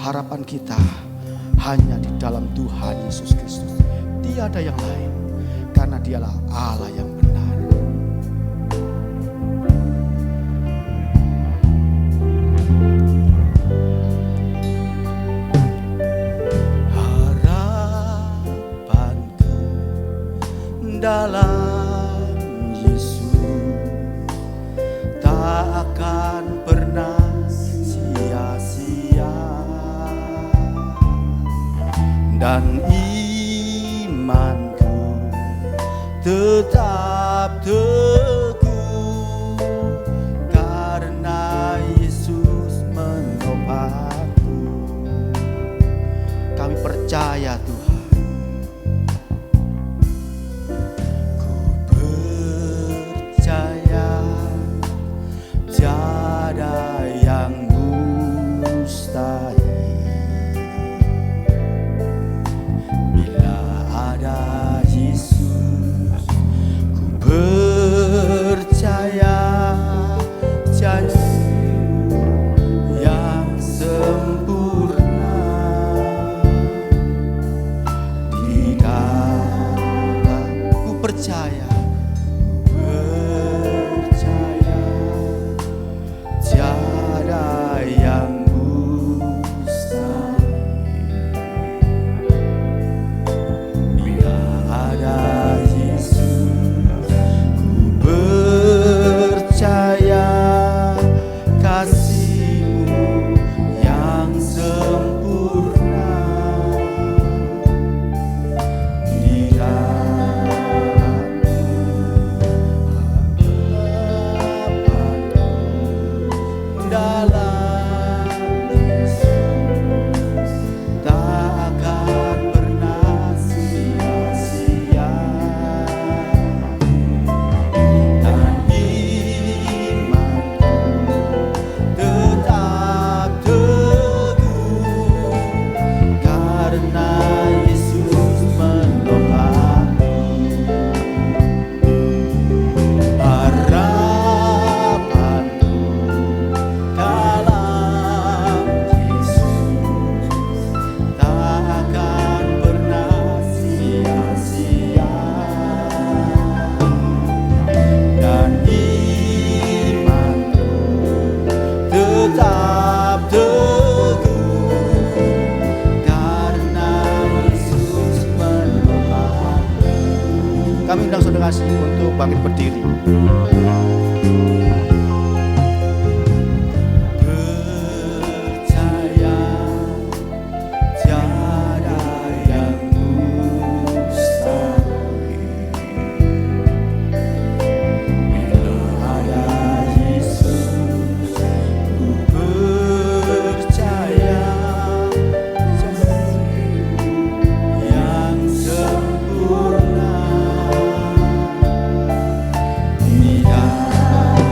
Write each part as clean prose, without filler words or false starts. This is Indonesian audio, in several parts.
Harapan kita hanya di dalam Tuhan Yesus Kristus. Tiada yang lain, karena Dialah Allah yang benar. Harapanku dalam Yesus tak akan pernah sia-sia, dan imanku tetap teguh karena Yesus menopangku. Kami percaya Tuhan, ku percaya tiada yang mustahil. Bila ada Yesus, ku percaya janji yang sempurna di dalam. Ku percaya tiada yang mustahil. Bila ada Yesus, ku percaya kasih-Mu yang sempurna di dalamku. Dalam Yesus tak akan pernah sia-sia, dan imanku tetap teguh karena Yesus menopangku. Harapanku dalam Yesus tak akan pernah sia-sia, dan imanku tetap teguh karena Yesus menopangku. Kami undang saudara kasih untuk bangkit berdiri. Percaya tiada yang mustahil. Bila ada Yesus, ku percaya janji yang sempurna di dalam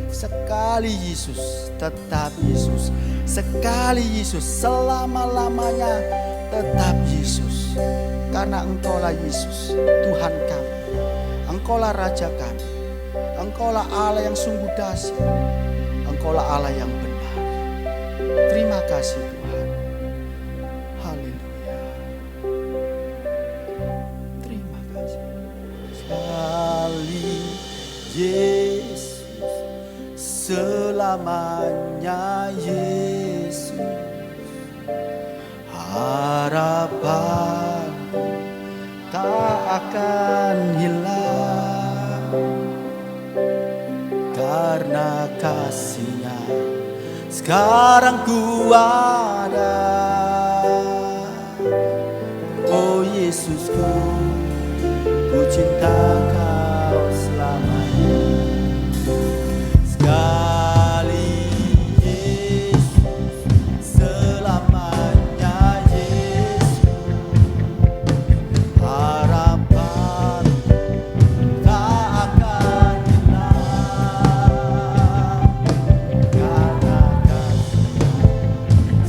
Sekali Yesus, tetap Yesus. Sekali Yesus, selama-lamanya tetap Yesus. Karena Engkaulah Yesus, Tuhan kami. Engkaulah Raja kami. Engkaulah Allah yang sungguh dahsyat. Engkaulah Allah yang benar. Terima kasih Tuhan. Haleluya. Terima kasih. Sekali Yesus, selamanya Yesus. Harapan tak akan hilang, karena kasih-Nya sekarang ku ada. Oh Yesusku, ku cinta Kau selamanya. Sekali Yesus, selamanya Yesus. Harapan tak akan hilang, karena kasih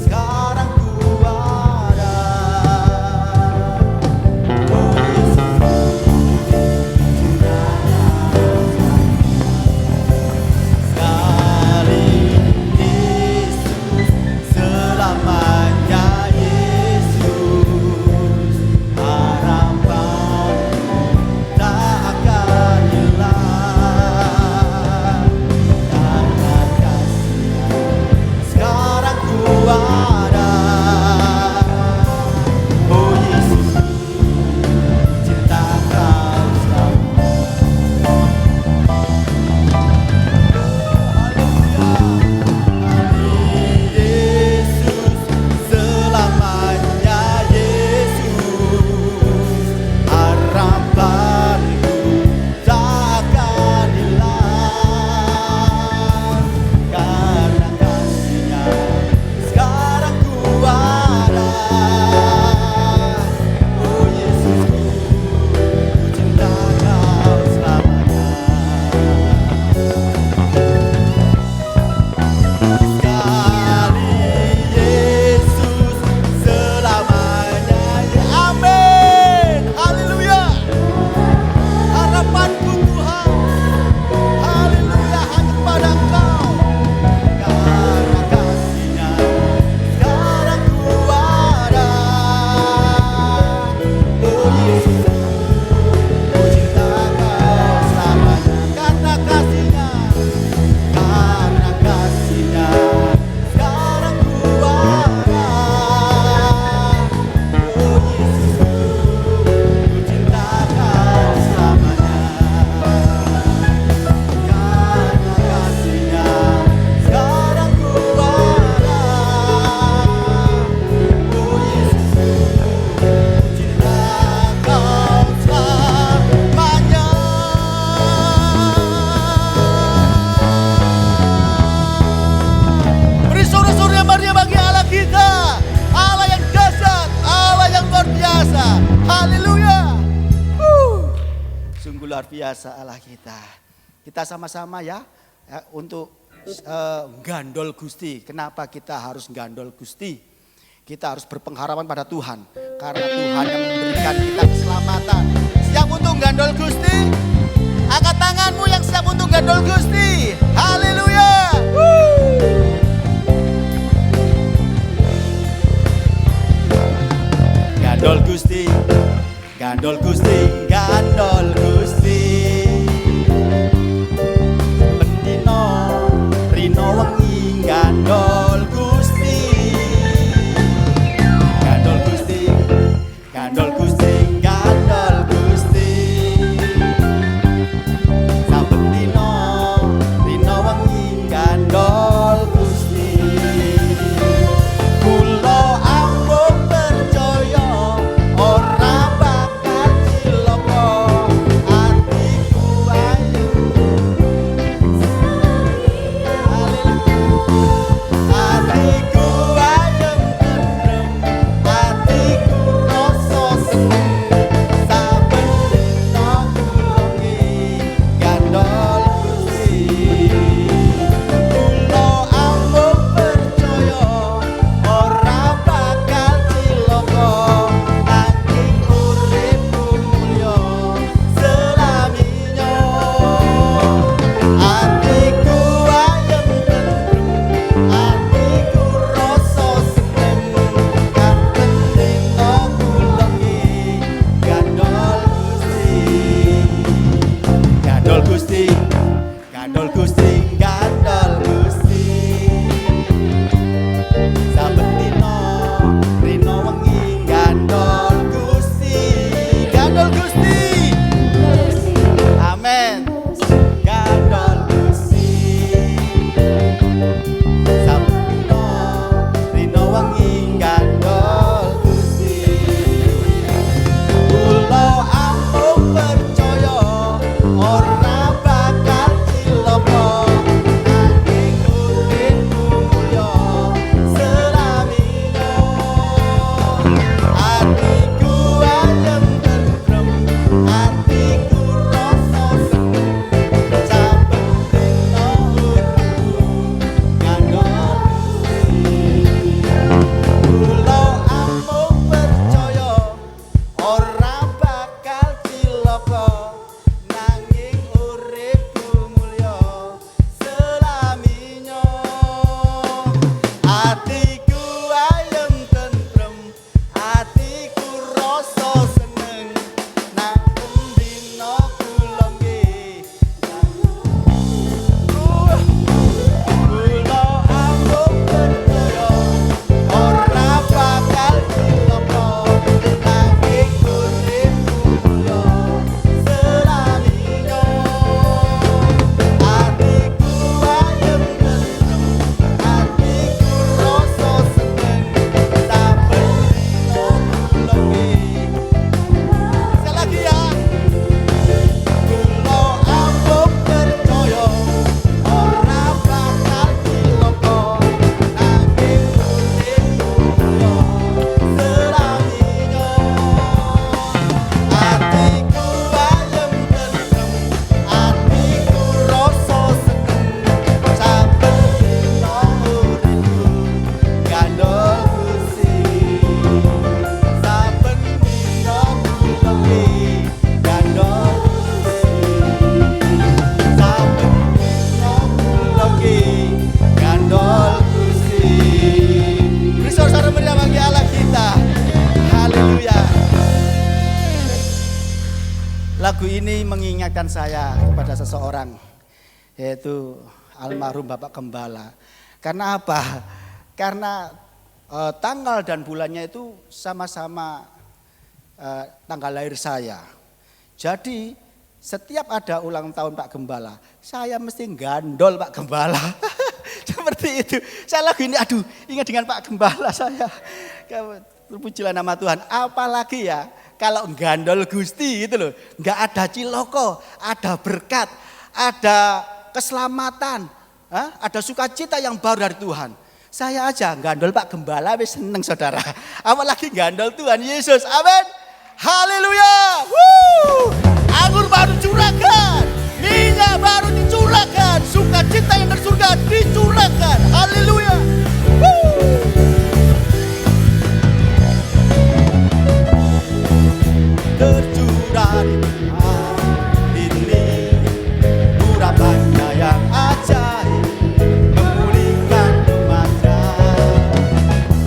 sekarang ku ada. Oh luar biasa Allah kita. Kita sama-sama ya untuk gandol Gusti. Kenapa kita harus gandol Gusti? Kita harus berpengharapan pada Tuhan. Karena Tuhan yang memberikan kita keselamatan. Siap untuk gandol Gusti? Angkat tanganmu yang siap untuk gandol Gusti. Haleluya. Gandol Gusti, gandol Gusti, gandol Gusti. Bendino rino wengi gandol Gusti. Gandol Gusti, gandol Gusti, gandol Gusti. Saben dino rino wengi gandol Gusti. Kula ampun percaya ora bakal Lagu ini mengingatkan saya kepada seseorang, yaitu almarhum Bapak Gembala. Karena apa? Karena tanggal dan bulannya itu sama-sama tanggal lahir saya. Jadi setiap ada ulang tahun Pak Gembala, saya mesti gandol Pak Gembala. Seperti itu. Saya lagu ini, aduh, ingat dengan Pak Gembala saya. Terpujilah nama Tuhan. Apalagi ya, kalau gandol Gusti gitu loh, nggak ada ciloko, ada berkat, ada keselamatan, ada sukacita yang baru dari Tuhan. Saya aja gandol Pak Gembala, wis seneng saudara. Apalagi gandol Tuhan Yesus, amin. Haleluya. Anggur baru curahkan, minyak baru dicurahkan, sukacita yang dari surga dicurahkan. Haleluya. Tercurah di ini urapannya yang ajaib, memulihkan umatnya.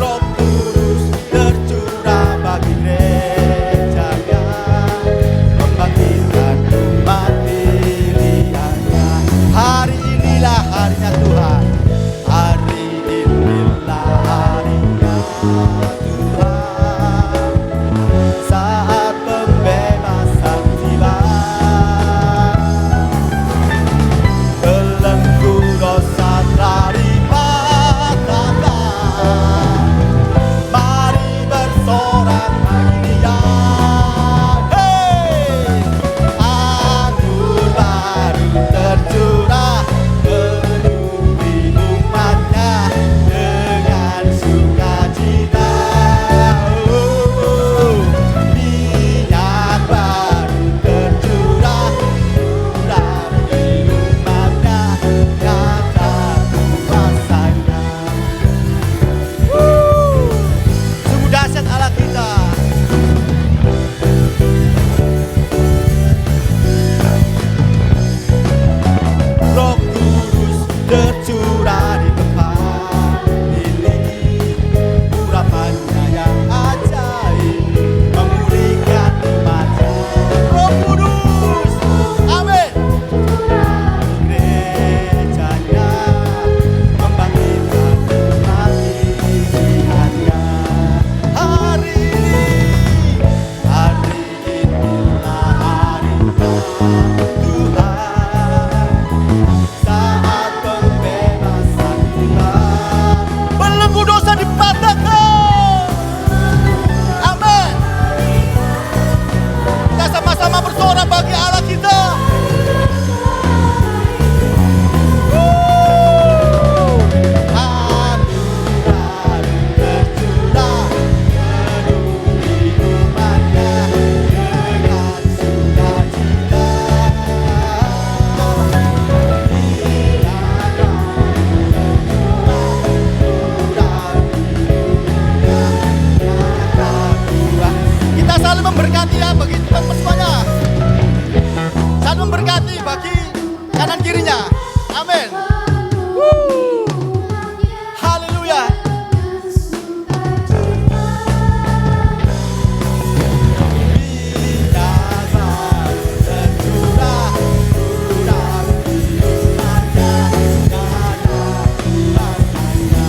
Roh Kudus tercurah bagi gerejanya, membangkitkan umat pilihannya. Hari inilah harinya Tuhan, hari inilah harinya Tuhan. Saat pembebasan tiba, belenggu dosa telah dipatahkan. Mari bersorak bagi Dia. Anggur baru tercurah, penuhi umatnya dengan sukacita. Minyak baru tercurah, urapi umatnya, nyata kuasanya. Sungguh dahsyat Allah kita. Roh Kudus tercurah di tempat ini, urapannya yang ajaib, memulihkan umatnya. Roh Kudus, amin. Gerejanya, membangkitkan umat pilihannya. Hari inilah harinya Tuhan. Saat pembebasan tiba, belenggu dosa dipatahkan. Amin. Kita sama-sama bersorak bagi Allah kita. Anggur tercurah, penuhi umatnya dengan sukacita. Kita saling memberkati ya bagi teman semuanya. Saling memberkati bagi kanan kirinya. Amin. Haleluya. Minyak baru tercurah, urapi umatnya, nyata kuasanya.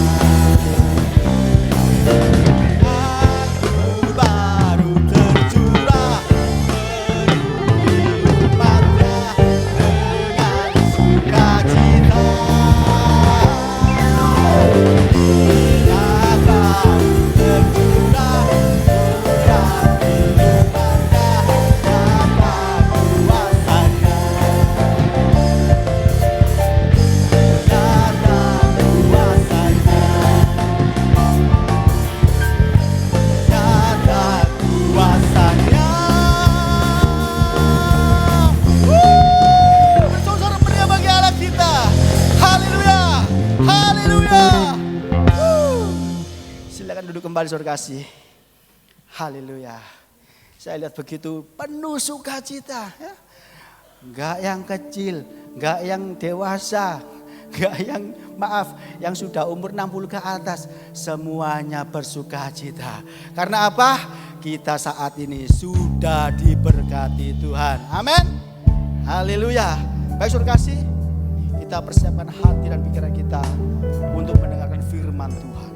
Anggur baru tercurah, penuhi umatnya dengan sukacita. Minyak baru tercurah, urapi umatnya, nyata kuasanya. Nyata kuasanya. Nyata kuasanya. Bersorak meriah bagi Allah kita. Haleluya. Haleluya. Silakan duduk kembali saudara kasih. Haleluya. Saya lihat begitu penuh sukacita, ya. Enggak yang kecil, enggak yang dewasa, enggak yang yang sudah umur 60 ke atas, semuanya bersukacita. Karena apa? kita saat ini sudah diberkati Tuhan. Amin. Haleluya. Baik saudara kasih, kita persiapkan hati dan pikiran kita untuk mendengarkan firman Tuhan.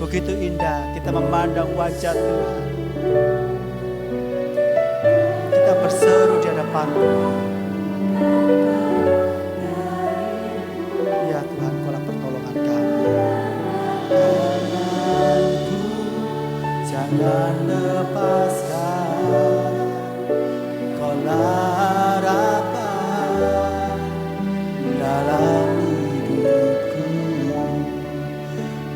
Begitu indah kita memandang wajah Tuhan. Kita berseru di hadapan Tuhan. Ya Tuhan, Kaulah pertolongan kami. Jangan lepaskan, Kaulah harapan dalam hidupku.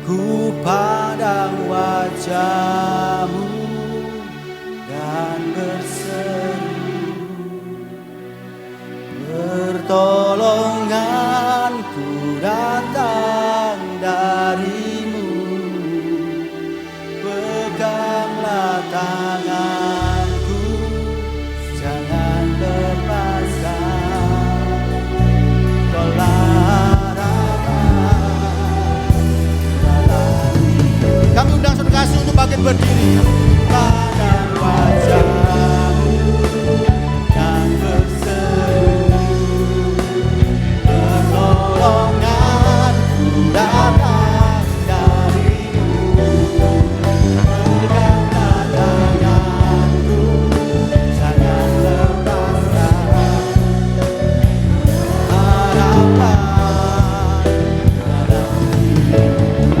Ku pandang wajah-Mu dan berseru, pertolonganku datang dari-Mu. Peganglah tanganku, jangan lepaskan, Kaulah kami undang saudara kasih untuk bangkit berdiri. Pandang wajah-Mu dan berseru, pertolonganku datang dari-Mu. Peganglah tanganku, jangan lepaskan, harapan dalam hidupku.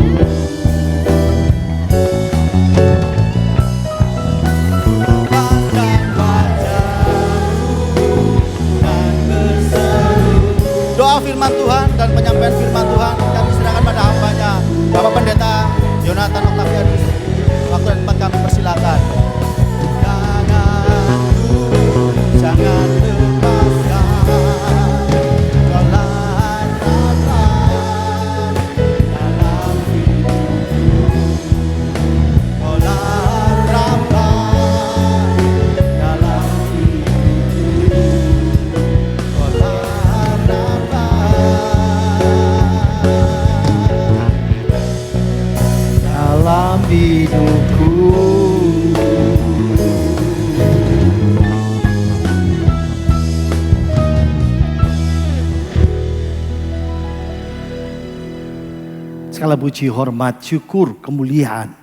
segala puji, hormat, syukur, kemuliaan,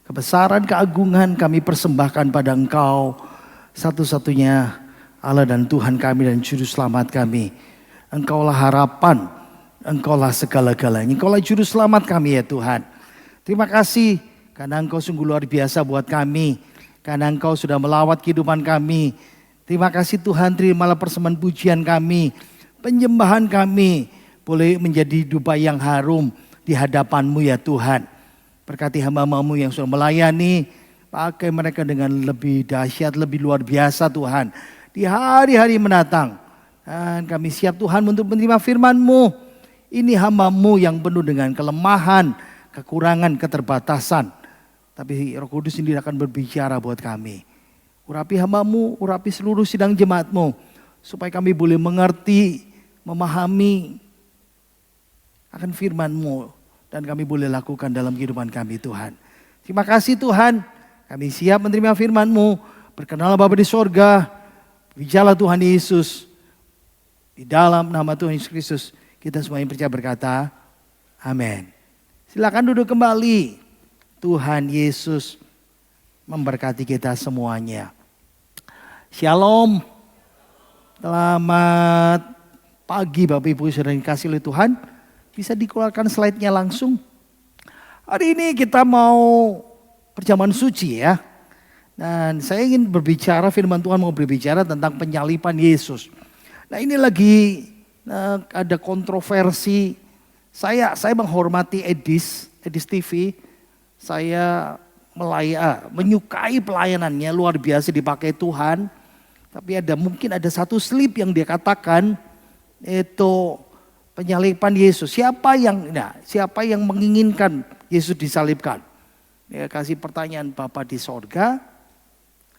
kebesaran, keagungan kami persembahkan pada Engkau, satu-satunya Allah dan Tuhan kami dan Juru Selamat kami. Engkaulah harapan, Engkaulah segala-galanya, Engkaulah Juru Selamat kami ya Tuhan. Terima kasih karena Engkau sungguh luar biasa buat kami, karena Engkau sudah melawat kehidupan kami. Terima kasih Tuhan, terimalah persembahan pujian kami, penyembahan kami boleh menjadi dupa yang harum di hadapan-Mu ya Tuhan. Berkati hamba-Mu yang sudah melayani, pakai mereka dengan lebih dahsyat, lebih luar biasa Tuhan. Di hari-hari mendatang, dan kami siap Tuhan untuk menerima firman-Mu. Ini hamba-Mu yang penuh dengan kelemahan, kekurangan, keterbatasan. Tapi Roh Kudus sendiri akan berbicara buat kami. Urapi hamba-Mu, urapi seluruh sidang jemaat-Mu, supaya kami boleh mengerti, memahami akan firman-Mu, dan kami boleh lakukan dalam kehidupan kami Tuhan. Terima kasih Tuhan, kami siap menerima firman-Mu. Berkenalah Bapa di sorga, bijalah Tuhan Yesus. Di dalam nama Tuhan Yesus Kristus, kita semua yang percaya berkata, amin. Silakan duduk kembali. Tuhan Yesus memberkati kita semuanya. Shalom. Selamat pagi Bapak Ibu Saudara yang dikasihi oleh Tuhan. Bisa dikeluarkan slide-nya langsung. Hari ini kita mau perjamuan suci ya. Dan saya ingin berbicara, firman Tuhan mau berbicara tentang penyaliban Yesus. Nah ini lagi ada kontroversi. Saya menghormati Edis TV. Saya menyukai pelayanannya, luar biasa dipakai Tuhan. Tapi mungkin ada satu slip yang dia katakan, itu penyaliban Yesus. Siapa yang menginginkan Yesus disalibkan? Dia kasih pertanyaan, Bapa di sorga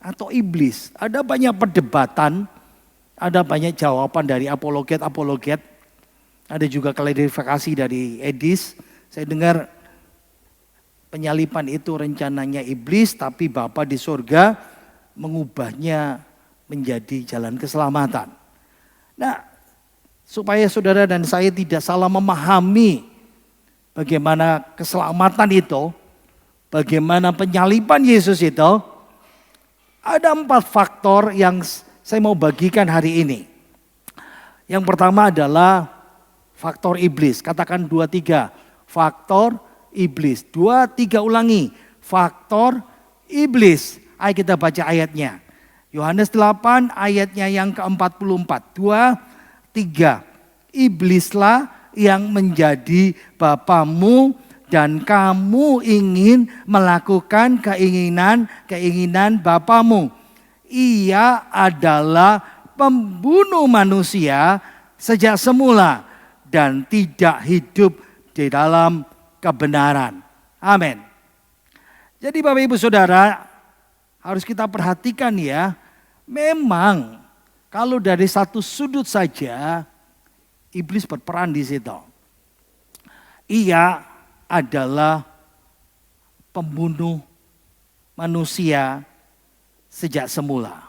atau iblis? Ada banyak perdebatan, ada banyak jawaban dari apologet. Ada juga klarifikasi dari Edis. Saya dengar penyaliban itu rencananya iblis, tapi Bapa di sorga mengubahnya menjadi jalan keselamatan. Nah, supaya saudara dan saya tidak salah memahami bagaimana keselamatan itu, bagaimana penyaliban Yesus itu, ada 4 faktor yang saya mau bagikan hari ini. Yang pertama adalah faktor iblis. Katakan 2, 3. Faktor iblis. 2, 3 ulangi. Faktor iblis. Ayo kita baca ayatnya. Yohanes 8 ayatnya yang ke-44. 2, 3. Iblislah yang menjadi bapamu dan kamu ingin melakukan keinginan bapamu. Ia adalah pembunuh manusia sejak semula dan tidak hidup di dalam kebenaran. Amin. Jadi Bapak Ibu Saudara, harus kita perhatikan ya, memang kalau dari satu sudut saja iblis berperan di situ. Ia adalah pembunuh manusia sejak semula.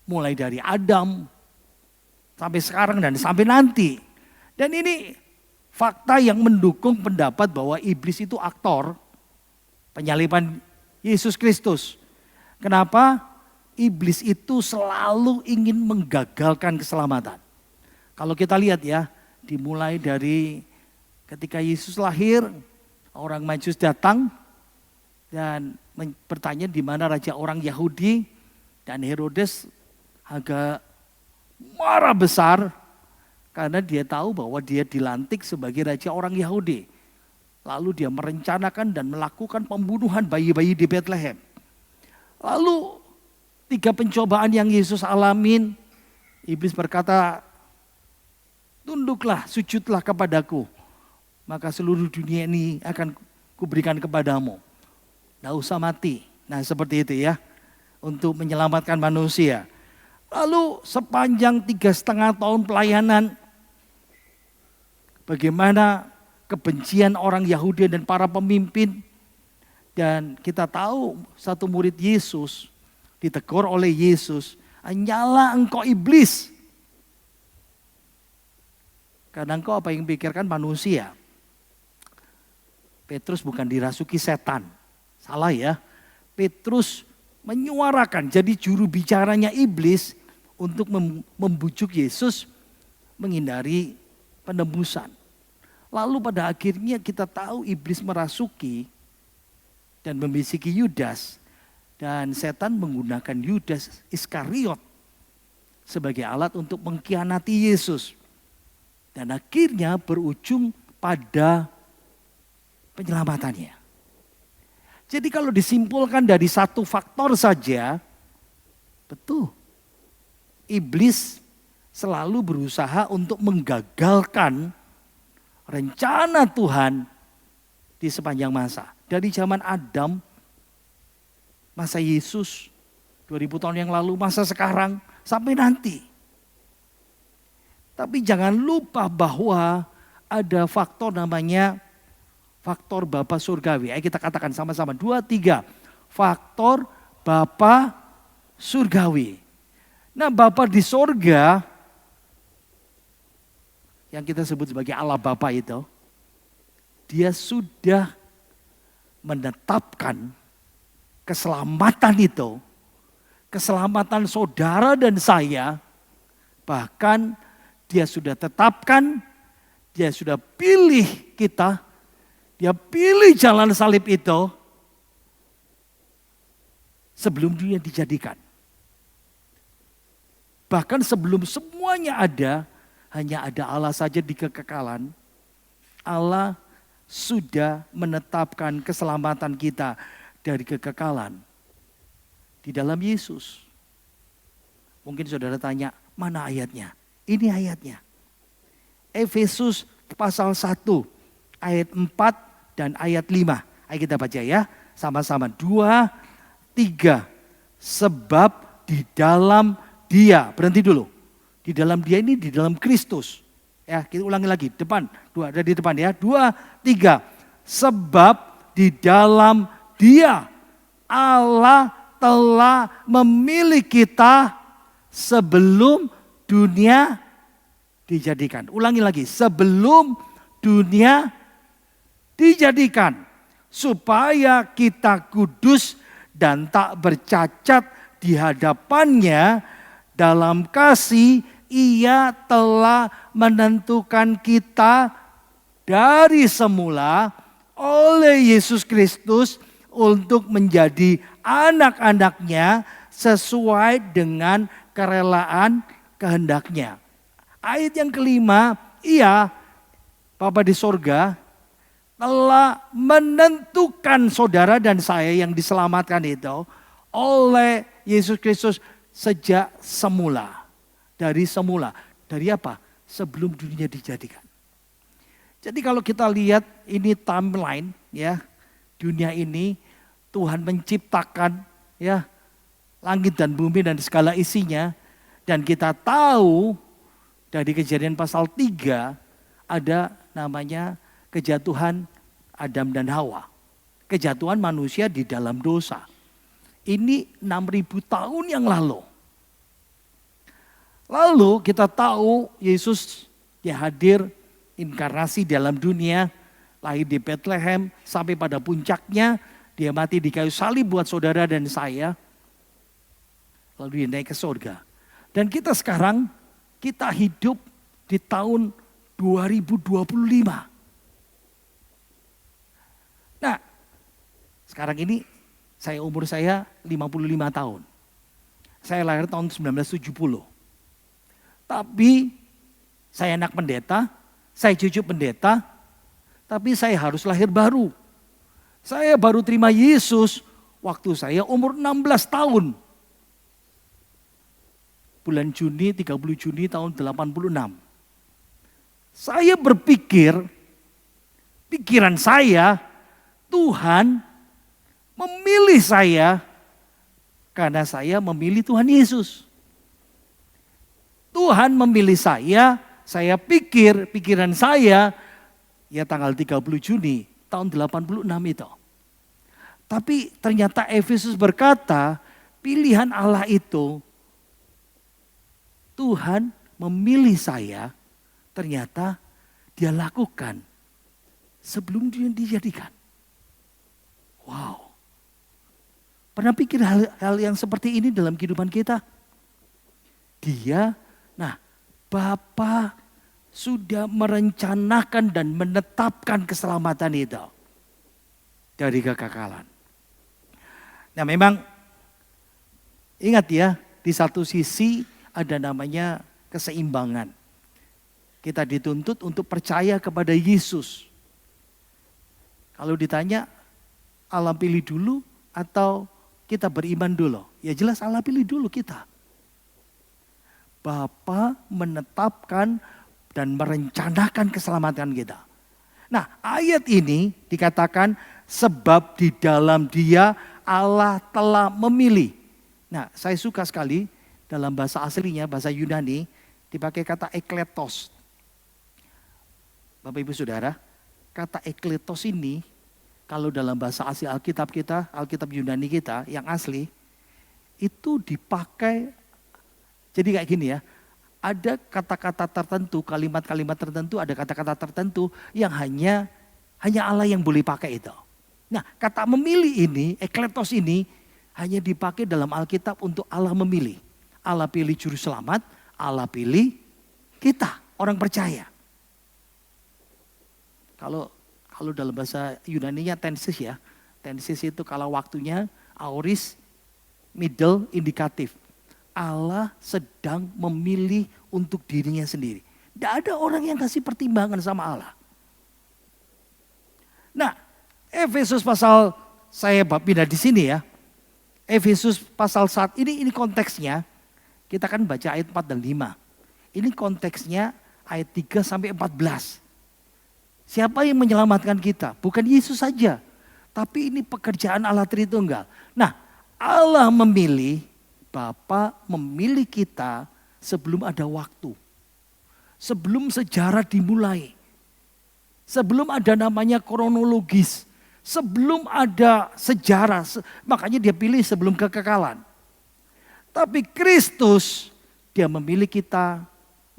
Mulai dari Adam sampai sekarang dan sampai nanti. Dan ini fakta yang mendukung pendapat bahwa iblis itu aktor penyaliban Yesus Kristus. Kenapa? Iblis itu selalu ingin menggagalkan keselamatan. Kalau kita lihat ya, dimulai dari ketika Yesus lahir, orang Majus datang dan bertanya di mana raja orang Yahudi, dan Herodes agak marah besar karena dia tahu bahwa dia dilantik sebagai raja orang Yahudi. Lalu dia merencanakan dan melakukan pembunuhan bayi-bayi di Bethlehem. Lalu 3 pencobaan yang Yesus alamin, iblis berkata, tunduklah, sujudlah kepadaku, maka seluruh dunia ini akan kuberikan kepadamu. Tidak usah mati. Nah seperti itu ya, untuk menyelamatkan manusia. Lalu sepanjang 3,5 tahun pelayanan, bagaimana kebencian orang Yahudi dan para pemimpin. Dan kita tahu satu murid Yesus ditegur oleh Yesus, "Hanyalah engkau iblis. Karena engkau apa yang pikirkan manusia. Petrus bukan dirasuki setan. Salah ya. Petrus menyuarakan jadi juru bicaranya iblis untuk membujuk Yesus menghindari penebusan. Lalu pada akhirnya kita tahu iblis merasuki dan membisiki Yudas. Dan setan menggunakan Yudas Iskariot sebagai alat untuk mengkhianati Yesus. Dan akhirnya berujung pada penyelamatannya. Jadi kalau disimpulkan dari satu faktor saja, betul. Iblis selalu berusaha untuk menggagalkan rencana Tuhan di sepanjang masa. Dari zaman Adam, masa Yesus, 2000 tahun yang lalu, masa sekarang, sampai nanti. Tapi jangan lupa bahwa ada faktor namanya faktor Bapa Surgawi. Ayo kita katakan sama-sama, 2, 3. Faktor Bapa Surgawi. Nah, Bapa di sorga, yang kita sebut sebagai Allah Bapa itu, dia sudah menetapkan keselamatan itu, keselamatan saudara dan saya, bahkan dia sudah tetapkan, dia sudah pilih kita, dia pilih jalan salib itu sebelum dunia dijadikan. Bahkan sebelum semuanya ada, hanya ada Allah saja di kekekalan. Allah sudah menetapkan keselamatan kita dari kekekalan di dalam Yesus. Mungkin saudara tanya, mana ayatnya? Ini ayatnya. Efesus pasal 1 ayat 4 dan ayat 5. Ayo kita baca ya, sama-sama. 2, 3. Sebab di dalam Dia, berhenti dulu. Di dalam Dia ini di dalam Kristus. Ya, kita ulangi lagi, depan. 2 ada di depan ya. 2, 3. Sebab di dalam Dia Allah telah memilih kita sebelum dunia dijadikan. Ulangi lagi, sebelum dunia dijadikan. Supaya kita kudus dan tak bercacat di hadapannya dalam kasih. Ia telah menentukan kita dari semula oleh Yesus Kristus untuk menjadi anak-anaknya sesuai dengan kerelaan kehendaknya. Ayat yang kelima, Ia, Bapa di sorga, telah menentukan saudara dan saya yang diselamatkan itu oleh Yesus Kristus sejak semula. Dari semula. Dari apa? Sebelum dunia dijadikan. Jadi kalau kita lihat ini timeline ya, dunia ini Tuhan menciptakan ya langit dan bumi dan segala isinya, dan kita tahu dari Kejadian pasal 3 ada namanya kejatuhan Adam dan Hawa. Kejatuhan manusia di dalam dosa. Ini 6.000 tahun yang lalu. Lalu kita tahu Yesus dia hadir inkarnasi dalam dunia, lahir di Bethlehem sampai pada puncaknya dia mati di kayu salib buat saudara dan saya. Lalu dia naik ke surga. Dan kita sekarang kita hidup di tahun 2025. Nah, sekarang ini umur saya 55 tahun. Saya lahir tahun 1970. Tapi saya anak pendeta, saya cucu pendeta, tapi saya harus lahir baru. Saya baru terima Yesus waktu saya umur 16 tahun. Bulan Juni, 30 Juni tahun 86. Saya berpikir, pikiran saya, Tuhan memilih saya karena saya memilih Tuhan Yesus. Tuhan memilih saya pikir, pikiran saya, ya tanggal 30 Juni tahun 86 itu. Tapi ternyata Efesus berkata, pilihan Allah itu, Tuhan memilih saya, ternyata dia lakukan sebelum dia dijadikan. Pernah pikir hal yang seperti ini dalam kehidupan kita? Bapa sudah merencanakan dan menetapkan keselamatan itu dari kekekalan. Nah memang ingat ya, di satu sisi ada namanya keseimbangan. Kita dituntut untuk percaya kepada Yesus. Kalau ditanya Allah pilih dulu atau kita beriman dulu? Ya jelas Allah pilih dulu kita. Bapa menetapkan dan merencanakan keselamatan kita. Nah ayat ini dikatakan sebab di dalam Dia Allah telah memilih. Nah saya suka sekali dalam bahasa aslinya, bahasa Yunani dipakai kata ekletos. Bapak Ibu Saudara, kata ekletos ini kalau dalam bahasa asli Alkitab kita, Alkitab Yunani kita yang asli, itu dipakai, jadi kayak gini ya, ada kata-kata tertentu, kalimat-kalimat tertentu, ada kata-kata tertentu yang hanya Allah yang boleh pakai itu. Nah kata memilih ini, ekletos ini, hanya dipakai dalam Alkitab untuk Allah memilih. Allah pilih juru selamat, Allah pilih kita, orang percaya. Kalau dalam bahasa Yunani-nya tensis ya. Tensis itu kalau waktunya aorist, middle, indikatif. Allah sedang memilih untuk dirinya sendiri. Tidak ada orang yang kasih pertimbangan sama Allah. Nah, Efesus pasal, saya pindah di sini ya. Efesus pasal 1, ini konteksnya. Kita kan baca ayat 4 dan 5. Ini konteksnya ayat 3 sampai 14. Siapa yang menyelamatkan kita? Bukan Yesus saja. Tapi ini pekerjaan Allah Tritunggal. Nah Allah memilih, Bapa memilih kita sebelum ada waktu. Sebelum sejarah dimulai. Sebelum ada namanya kronologis. Sebelum ada sejarah. Makanya dia pilih sebelum kekekalan. Tapi Kristus, dia memilih kita,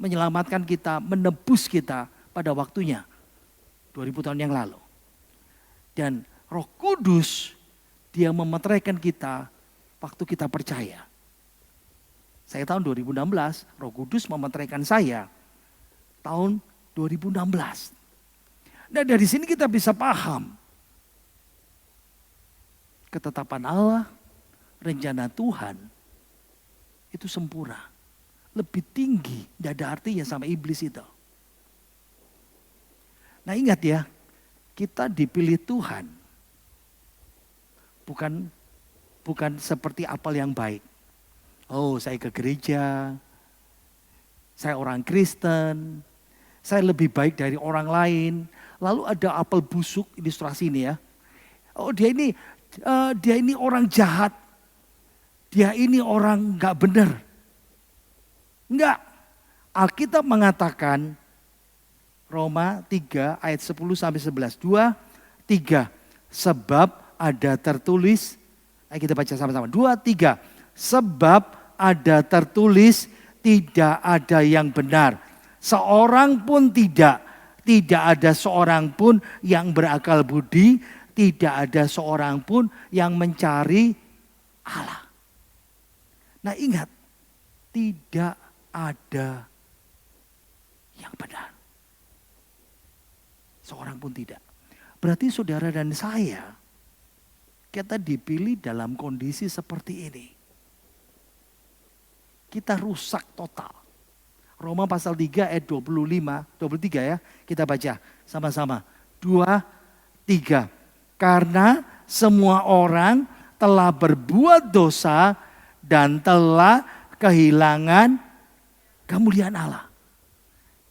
menyelamatkan kita, menebus kita pada waktunya. 2000 tahun yang lalu. Dan Roh Kudus dia memeteraikan kita waktu kita percaya. Saya tahun 2016, Roh Kudus memeteraikan saya tahun 2016. Nah dari sini kita bisa paham ketetapan Allah, rencana Tuhan itu sempurna. Lebih tinggi, tidak ada artinya sama iblis itu. Nah ingat ya, kita dipilih Tuhan bukan seperti apel yang baik. Oh saya ke gereja, saya orang Kristen, saya lebih baik dari orang lain. Lalu ada apel busuk, ilustrasi ini ya. Oh dia ini orang jahat, dia ini orang gak benar. Enggak, Alkitab mengatakan Roma 3 ayat 10 sampai 11. 2, 3. Sebab ada tertulis. Ayo kita baca sama-sama. 2, 3. Sebab ada tertulis tidak ada yang benar. Seorang pun tidak. Tidak ada seorang pun yang berakal budi. Tidak ada seorang pun yang mencari Allah. Nah ingat. Tidak ada yang benar. Seorang pun tidak. Berarti saudara dan saya, kita dipilih dalam kondisi seperti ini. Kita rusak total. Roma pasal 3 ayat 23 ya. Kita baca sama-sama. 2, 3. Karena semua orang telah berbuat dosa dan telah kehilangan kemuliaan Allah.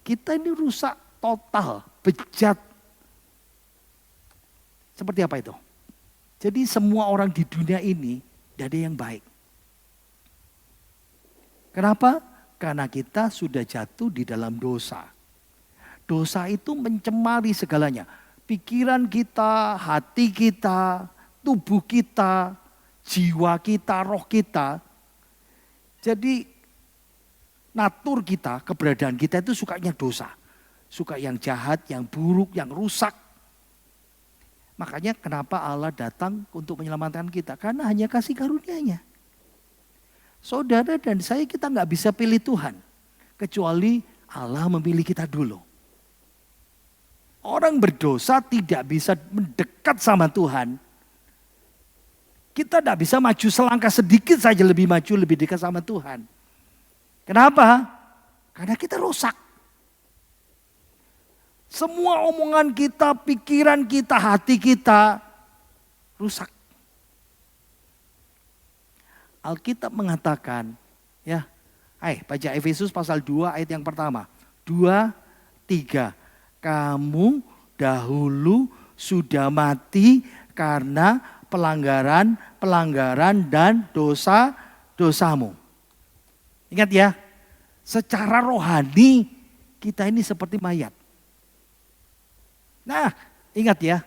Kita ini rusak total, bejat. Seperti apa itu? Jadi semua orang di dunia ini tidak ada yang baik. Kenapa? Karena kita sudah jatuh di dalam dosa. Dosa itu mencemari segalanya. Pikiran kita, hati kita, tubuh kita, jiwa kita, roh kita. Jadi natur kita, keberadaan kita itu sukanya dosa. Suka yang jahat, yang buruk, yang rusak. Makanya kenapa Allah datang untuk menyelamatkan kita? Karena hanya kasih karunia-Nya. Saudara dan saya kita nggak bisa pilih Tuhan. Kecuali Allah memilih kita dulu. Orang berdosa tidak bisa mendekat sama Tuhan. Kita tidak bisa maju selangkah sedikit saja lebih maju, lebih dekat sama Tuhan. Kenapa? Karena kita rusak. Semua omongan kita, pikiran kita, hati kita rusak. Alkitab mengatakan, ya, baca Efesus pasal 2 ayat yang pertama. 2, 3. Kamu dahulu sudah mati karena pelanggaran dan dosamu. Ingat ya, secara rohani kita ini seperti mayat. Nah, ingat ya,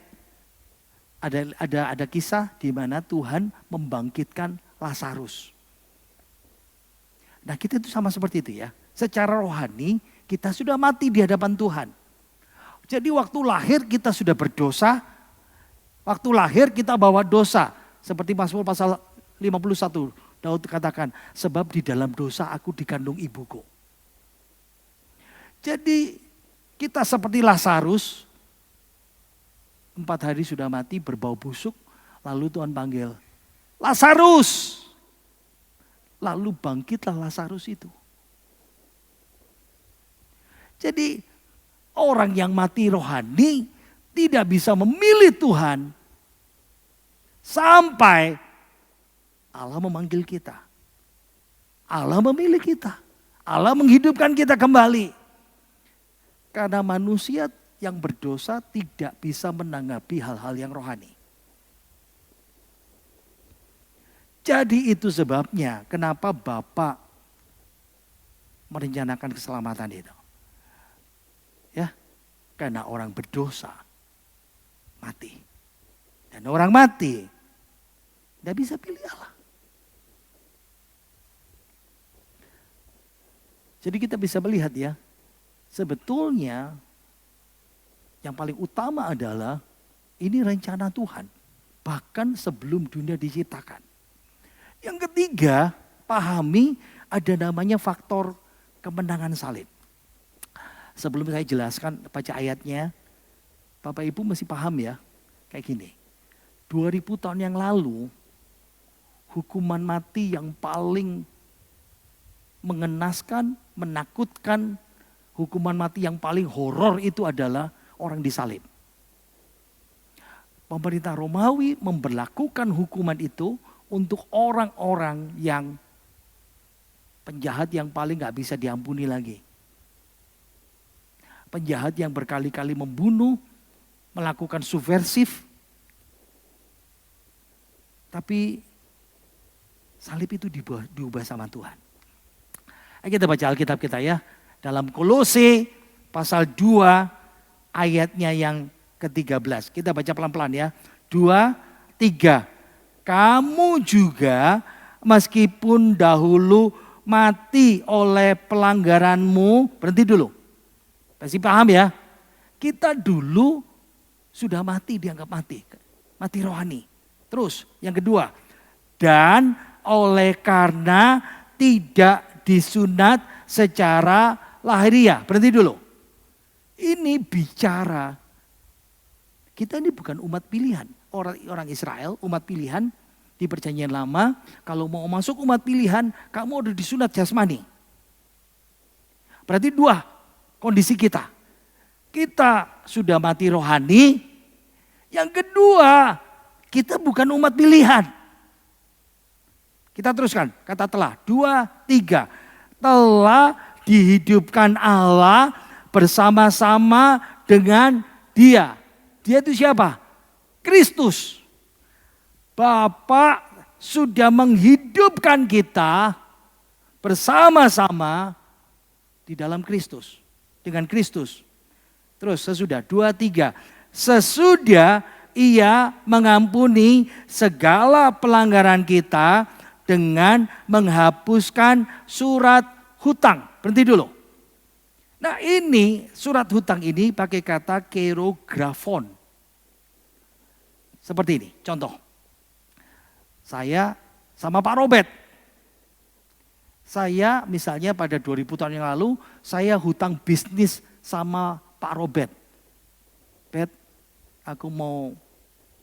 ada kisah di mana Tuhan membangkitkan Lazarus. Nah, kita itu sama seperti itu ya. Secara rohani kita sudah mati di hadapan Tuhan. Jadi waktu lahir kita sudah berdosa. Waktu lahir kita bawa dosa. Seperti Mazmur pasal 51. Daud katakan, sebab di dalam dosa aku dikandung ibuku. Jadi kita seperti Lazarus. 4 hari sudah mati berbau busuk. Lalu Tuhan panggil, Lazarus. Lalu bangkitlah Lazarus itu. Jadi orang yang mati rohani tidak bisa memilih Tuhan sampai Allah memanggil kita. Allah memilih kita. Allah menghidupkan kita kembali. Karena manusia yang berdosa tidak bisa menanggapi hal-hal yang rohani. Jadi itu sebabnya kenapa Bapak merencanakan keselamatan itu. Ya, karena orang berdosa mati. Dan orang mati tidak bisa pilih Allah. Jadi kita bisa melihat ya, sebetulnya yang paling utama adalah ini rencana Tuhan. Bahkan sebelum dunia diciptakan. Yang ketiga, pahami ada namanya faktor kemenangan salib. Sebelum saya jelaskan baca ayatnya, Bapak Ibu mesti paham ya, kayak gini. 2000 tahun yang lalu, hukuman mati yang paling mengenaskan, menakutkan, hukuman mati yang paling horor itu adalah orang disalib. Pemerintah Romawi memberlakukan hukuman itu untuk orang-orang yang penjahat yang paling gak bisa diampuni lagi. Penjahat yang berkali-kali membunuh, melakukan subversif. Tapi salib itu diubah sama Tuhan. Ayo kita baca Alkitab kita ya. Dalam Kolose pasal 2 ayatnya yang ke-13. Kita baca pelan-pelan ya. 2, 3. Kamu juga meskipun dahulu mati oleh pelanggaranmu. Berhenti dulu. Pasti paham ya. Kita dulu sudah mati, dianggap mati. Mati rohani. Terus yang kedua. Dan oleh karena tidak disunat secara lahiriah. Berhenti dulu. Ini bicara. Kita ini bukan umat pilihan. Orang Israel, umat pilihan di perjanjian lama. Kalau mau masuk umat pilihan, kamu udah disunat jasmani. Berarti 2 kondisi kita. Kita sudah mati rohani. Yang kedua, kita bukan umat pilihan. Kita teruskan, kata telah. 2, 3. Telah dihidupkan Allah bersama-sama dengan Dia. Dia itu siapa? Kristus. Bapa sudah menghidupkan kita bersama-sama di dalam Kristus. Dengan Kristus. Terus sesudah 2, 3. Sesudah Ia mengampuni segala pelanggaran kita dengan menghapuskan surat hutang. Berhenti dulu. Nah ini surat hutang ini pakai kata kerografon. Seperti ini, contoh. Saya sama Pak Robert. Saya misalnya pada 2000 tahun yang lalu, saya hutang bisnis sama Pak Robert. Bet, aku mau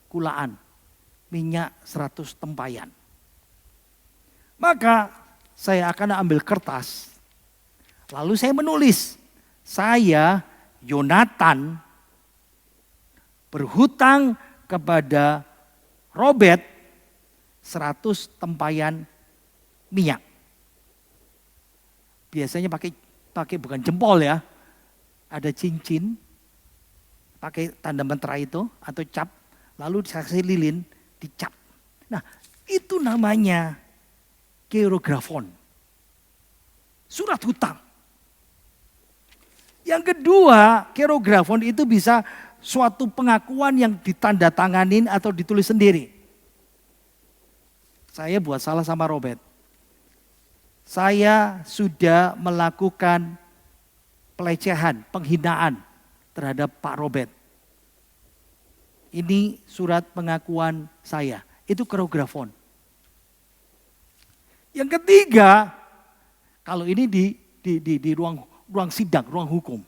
kulaan, minyak 100 tempayan. Maka saya akan ambil kertas, lalu saya menulis, saya Yonatan berhutang kepada Robert 100 tempayan minyak. Biasanya pakai bukan jempol ya, ada cincin, pakai tanda mentera itu atau cap, lalu dikasih lilin, dicap. Nah, itu namanya kerografon, surat hutang. Yang kedua, kerografon itu bisa suatu pengakuan yang ditandatanganin atau ditulis sendiri. Saya buat salah sama Robert. Saya sudah melakukan pelecehan, penghinaan terhadap Pak Robert. Ini surat pengakuan saya. Itu kerografon. Yang ketiga, kalau ini di ruang sidang, ruang hukum.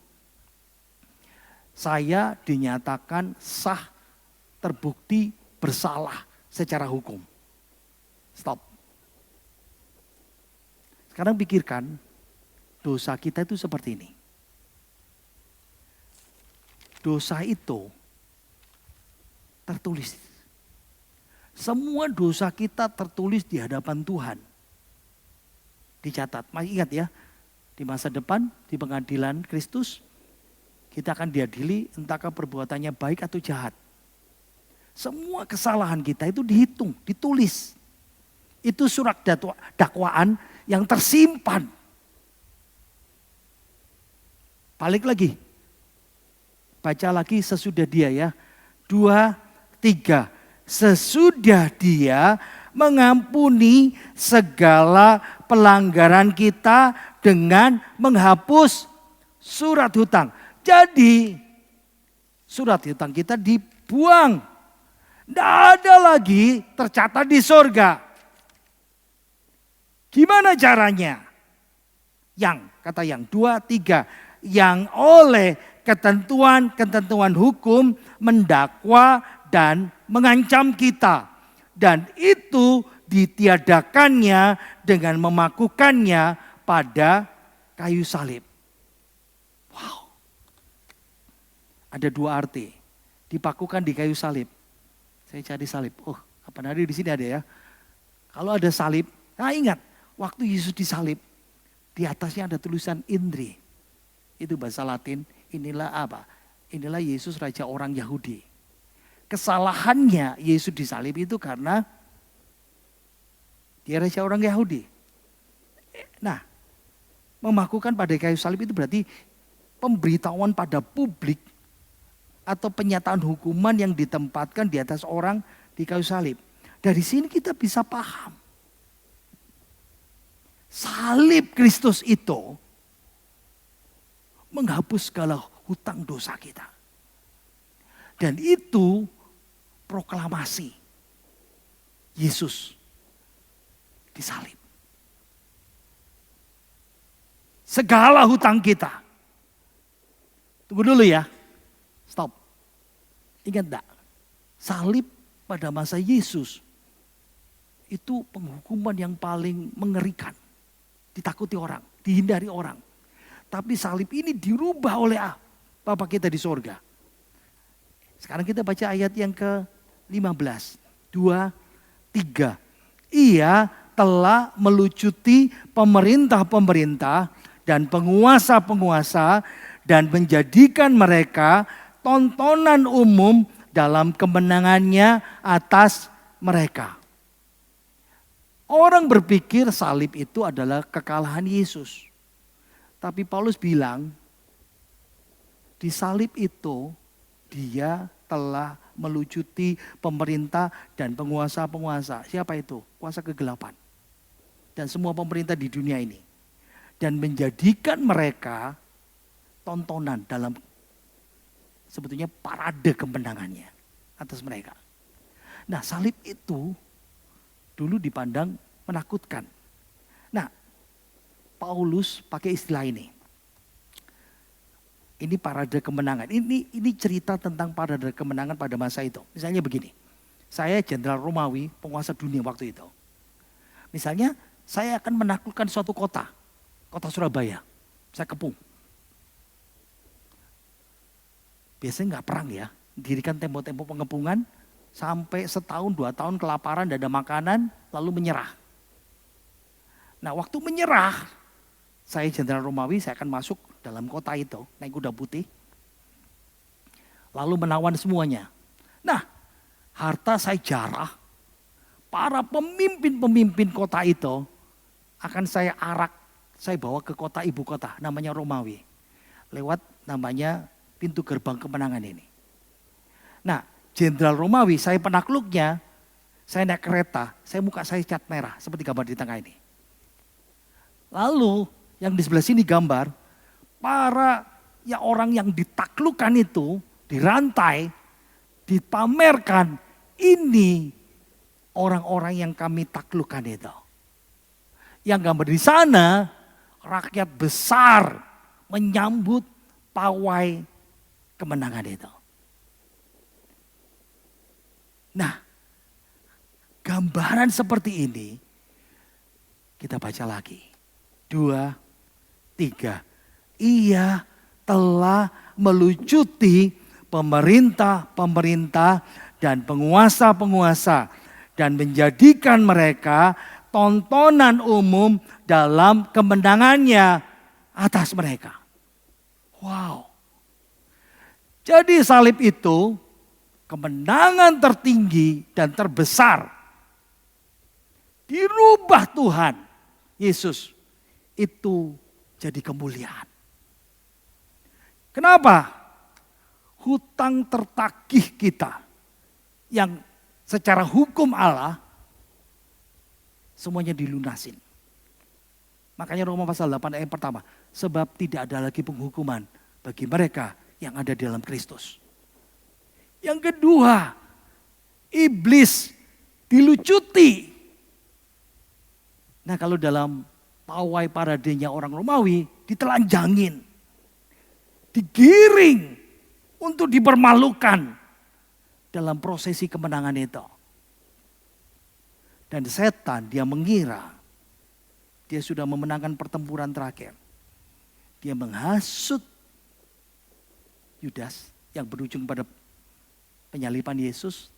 Saya dinyatakan sah, terbukti bersalah secara hukum. Stop. Sekarang pikirkan, dosa kita itu seperti ini. Dosa itu tertulis. Semua dosa kita tertulis di hadapan Tuhan. Dicatat, masih ingat ya, di masa depan, di pengadilan Kristus, kita akan diadili entahkah perbuatannya baik atau jahat. Semua kesalahan kita itu dihitung, ditulis. Itu surat dakwaan yang tersimpan. Balik lagi. Baca lagi sesudah dia ya. 2, 3. Sesudah dia mengampuni segala pelanggaran kita dengan menghapus surat hutang. Jadi surat hutang kita dibuang. Tidak ada lagi tercatat di sorga. Gimana caranya? Kata yang 2, 3. Yang oleh ketentuan-ketentuan hukum mendakwa dan mengancam kita. Dan itu ditiadakannya dengan memakukannya pada kayu salib. Wow. Ada 2 arti. Dipakukan di kayu salib. Saya cari salib. Oh, kapan hari di sini ada ya. Kalau ada salib, nah ingat. Waktu Yesus disalib, di atasnya ada tulisan Indri. Itu bahasa Latin, inilah apa? Inilah Yesus Raja orang Yahudi. Kesalahannya Yesus disalib itu karena dia Raja orang Yahudi. Nah, memakukan pada kayu salib itu berarti pemberitahuan pada publik atau penyataan hukuman yang ditempatkan di atas orang di kayu salib. Dari sini kita bisa paham. Salib Kristus itu menghapus segala hutang dosa kita. Dan itu proklamasi Yesus disalib. Segala hutang kita. Tunggu dulu ya. Stop. Ingat enggak? Salib pada masa Yesus itu penghukuman yang paling mengerikan. Ditakuti orang, dihindari orang. Tapi salib ini dirubah oleh Bapa kita di sorga. Sekarang kita baca ayat yang ke-15. 2, 3. Ia telah melucuti pemerintah-pemerintah dan penguasa-penguasa dan menjadikan mereka tontonan umum dalam kemenangannya atas mereka. Orang berpikir salib itu adalah kekalahan Yesus. Tapi Paulus bilang, di salib itu dia telah melucuti pemerintah dan penguasa-penguasa. Siapa itu? Kuasa kegelapan. Dan semua pemerintah di dunia ini. Dan menjadikan mereka tontonan dalam sebetulnya parade kemenangannya atas mereka. Nah, salib itu dulu dipandang menakutkan. Nah, Paulus pakai istilah ini. Ini parade kemenangan. Ini cerita tentang parade kemenangan pada masa itu. Misalnya begini. Saya jenderal Romawi, penguasa dunia waktu itu. Misalnya, saya akan menaklukkan suatu kota. Kota Surabaya. Saya kepung. Biasanya nggak perang ya. Dirikan tempo-tempo pengepungan. Sampai setahun, 2 tahun kelaparan, tidak ada makanan. Lalu menyerah. Nah, waktu menyerah. Saya jenderal Romawi, saya akan masuk dalam kota itu, naik kuda putih. Lalu menawan semuanya. Nah, harta saya jarah. Para pemimpin-pemimpin kota itu akan saya arak, saya bawa ke kota ibu kota, namanya Romawi. Lewat namanya pintu gerbang kemenangan ini. Nah, jenderal Romawi, saya penakluknya, saya naik kereta, muka saya cat merah, seperti gambar di tengah ini. Lalu, yang di sebelah sini gambar, para orang yang ditaklukkan itu, dirantai, dipamerkan, ini orang-orang yang kami taklukkan itu. Yang gambar di sana, rakyat besar menyambut pawai kemenangan itu. Nah, gambaran seperti ini, kita baca lagi. 2, 3. Ia telah melucuti pemerintah-pemerintah dan penguasa-penguasa dan menjadikan mereka tontonan umum dalam kemenangannya atas mereka. Wow. Jadi salib itu kemenangan tertinggi dan terbesar. Dirubah Tuhan Yesus itu jadi kemuliaan. Kenapa? Hutang tertagih kita yang secara hukum Allah semuanya dilunasin. Makanya Roma pasal 8 ayat pertama, sebab tidak ada lagi penghukuman bagi mereka yang ada di dalam Kristus. Yang kedua, iblis dilucuti. Nah, kalau dalam pawai paradenya orang Romawi, ditelanjangin, digiring untuk dipermalukan dalam prosesi kemenangan itu. Dan setan dia mengira dia sudah memenangkan pertempuran terakhir. Dia menghasut Yudas yang berujung pada penyaliban Yesus.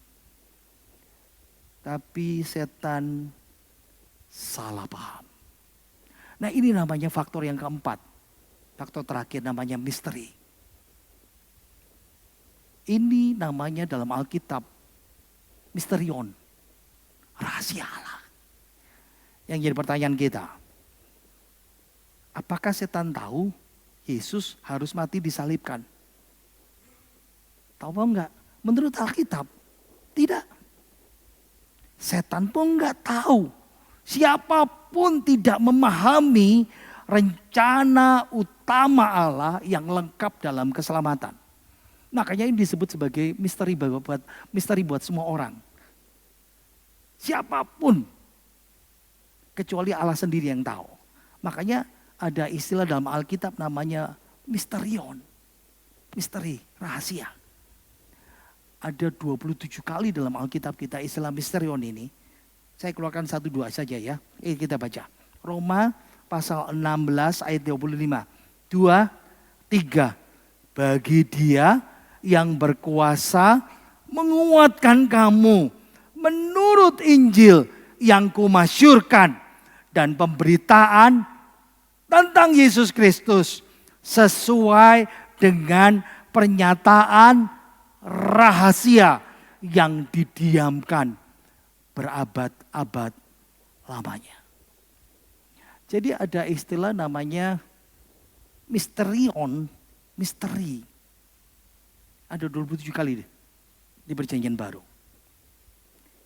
Tapi setan salah paham. Nah, ini namanya faktor yang keempat. Faktor terakhir namanya misteri. Ini namanya dalam Alkitab misterion. Rahasia Allah. Yang jadi pertanyaan kita. Apakah setan tahu Yesus harus mati disalibkan? Tahu enggak? Menurut Alkitab, tidak. Setan pun enggak tahu. Siapapun tidak memahami rencana utama Allah yang lengkap dalam keselamatan. Makanya ini disebut sebagai misteri buat semua orang. Siapapun kecuali Allah sendiri yang tahu. Makanya ada istilah dalam Alkitab namanya misterion. Misteri, rahasia. Ada 27 kali dalam Alkitab kita istilah misterion ini. Saya keluarkan 1-2 saja ya. Kita baca. Roma pasal 16 ayat 25. 2, 3. Bagi dia yang berkuasa menguatkan kamu menurut Injil yang kumasyurkan dan pemberitaan tentang Yesus Kristus sesuai dengan pernyataan rahasia yang didiamkan berabad-abad lamanya. Jadi ada istilah namanya misterion, misteri. Ada 27 kali di Perjanjian Baru.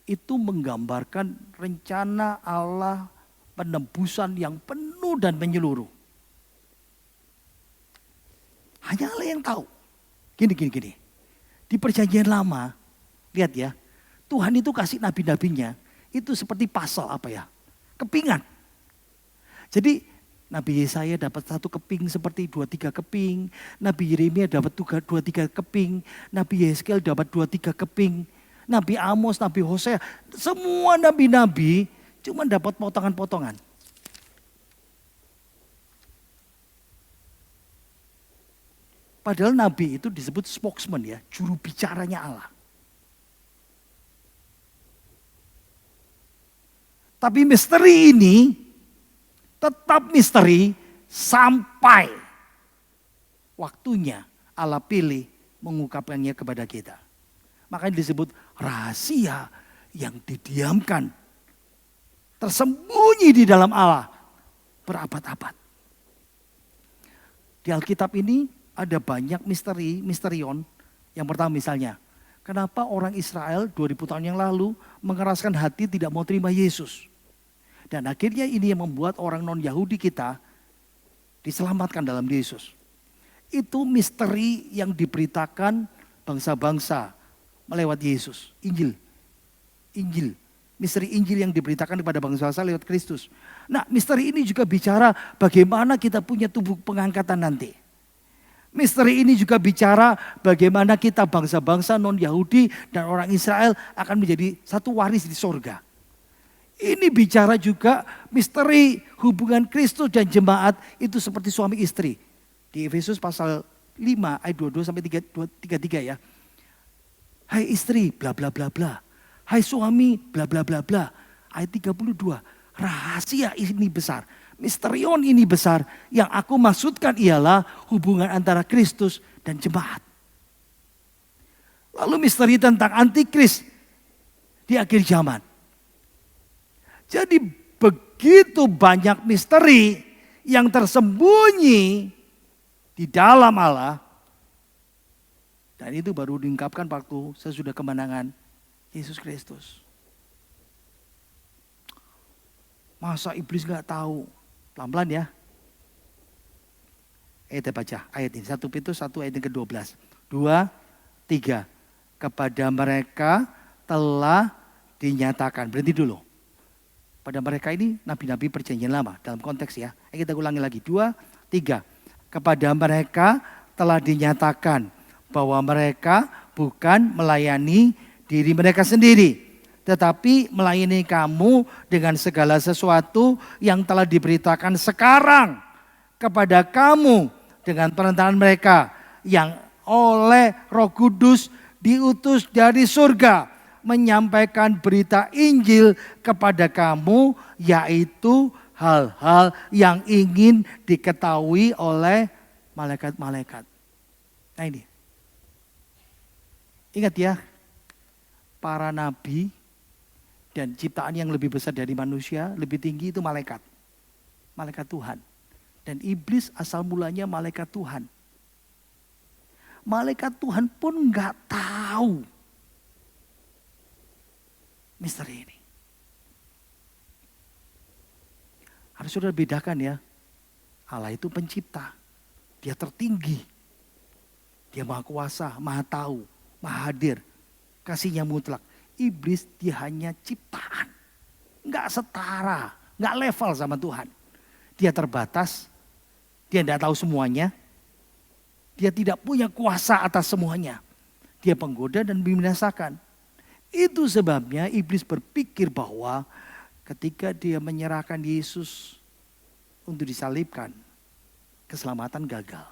Itu menggambarkan rencana Allah penebusan yang penuh dan menyeluruh. Hanya Allah yang tahu. Gini. Di Perjanjian Lama, lihat ya, Tuhan itu kasih nabi-nabinya itu seperti pasal apa ya? Kepingan. Jadi Nabi Yesaya dapat 1 keping seperti 2-3 keping. Nabi Yeremia dapat 2-3 keping. Nabi Yeskel dapat 2-3 keping. Nabi Amos, Nabi Hosea. Semua nabi-nabi cuma dapat potongan-potongan. Padahal nabi itu disebut spokesman ya, juru bicaranya Allah. Tapi misteri ini tetap misteri sampai waktunya Allah pilih mengungkapkannya kepada kita. Makanya disebut rahasia yang didiamkan, tersembunyi di dalam Allah berabad-abad. Di Alkitab ini ada banyak misterion. Yang pertama misalnya, kenapa orang Israel 2000 tahun yang lalu mengeraskan hati tidak mau terima Yesus. Dan akhirnya ini yang membuat orang non-Yahudi kita diselamatkan dalam Yesus. Itu misteri yang diberitakan bangsa-bangsa melewat Yesus. Injil. Misteri Injil yang diberitakan kepada bangsa-bangsa lewat Kristus. Nah, misteri ini juga bicara bagaimana kita punya tubuh pengangkatan nanti. Misteri ini juga bicara bagaimana kita bangsa-bangsa non-Yahudi dan orang Israel akan menjadi satu waris di sorga. Ini bicara juga misteri hubungan Kristus dan jemaat itu seperti suami istri. Di Efesus pasal 5 ayat 22 sampai 33 ya. Hai istri bla bla bla bla. Hai suami bla bla bla bla. Ayat 32. Rahasia ini besar. Misterion ini besar. Yang aku maksudkan ialah hubungan antara Kristus dan jemaat. Lalu misteri tentang antikris di akhir zaman. Jadi begitu banyak misteri yang tersembunyi di dalam Allah. Dan itu baru diungkapkan waktu sesudah kemenangan Yesus Kristus. Masa iblis gak tahu? Pelan-pelan ya. Kita baca ayat ini. 1 Petrus 1 ayat yang ke-12. 2, 3. Kepada mereka telah dinyatakan. Berhenti dulu. Pada mereka ini nabi-nabi perjanjian lama dalam konteks ya. Kita ulangi lagi. 2, 3. Kepada mereka telah dinyatakan bahwa mereka bukan melayani diri mereka sendiri. Tetapi melayani kamu dengan segala sesuatu yang telah diberitakan sekarang kepada kamu dengan perantaraan mereka yang oleh Roh Kudus diutus dari surga. Menyampaikan berita Injil kepada kamu, yaitu hal-hal yang ingin diketahui oleh malaikat-malaikat. Nah ini, ingat ya, para nabi dan ciptaan yang lebih besar dari manusia, lebih tinggi itu malaikat. Malaikat Tuhan. Dan iblis asal mulanya malaikat Tuhan. Malaikat Tuhan pun gak tahu misteri ini. Harus sudah bedakan ya. Allah itu pencipta. Dia tertinggi. Dia maha kuasa, maha tahu, maha hadir. Kasihnya mutlak. Iblis dia hanya ciptaan. Enggak setara, enggak level sama Tuhan. Dia terbatas. Dia tidak tahu semuanya. Dia tidak punya kuasa atas semuanya. Dia penggoda dan membinasakan. Itu sebabnya iblis berpikir bahwa ketika dia menyerahkan Yesus untuk disalibkan, keselamatan gagal.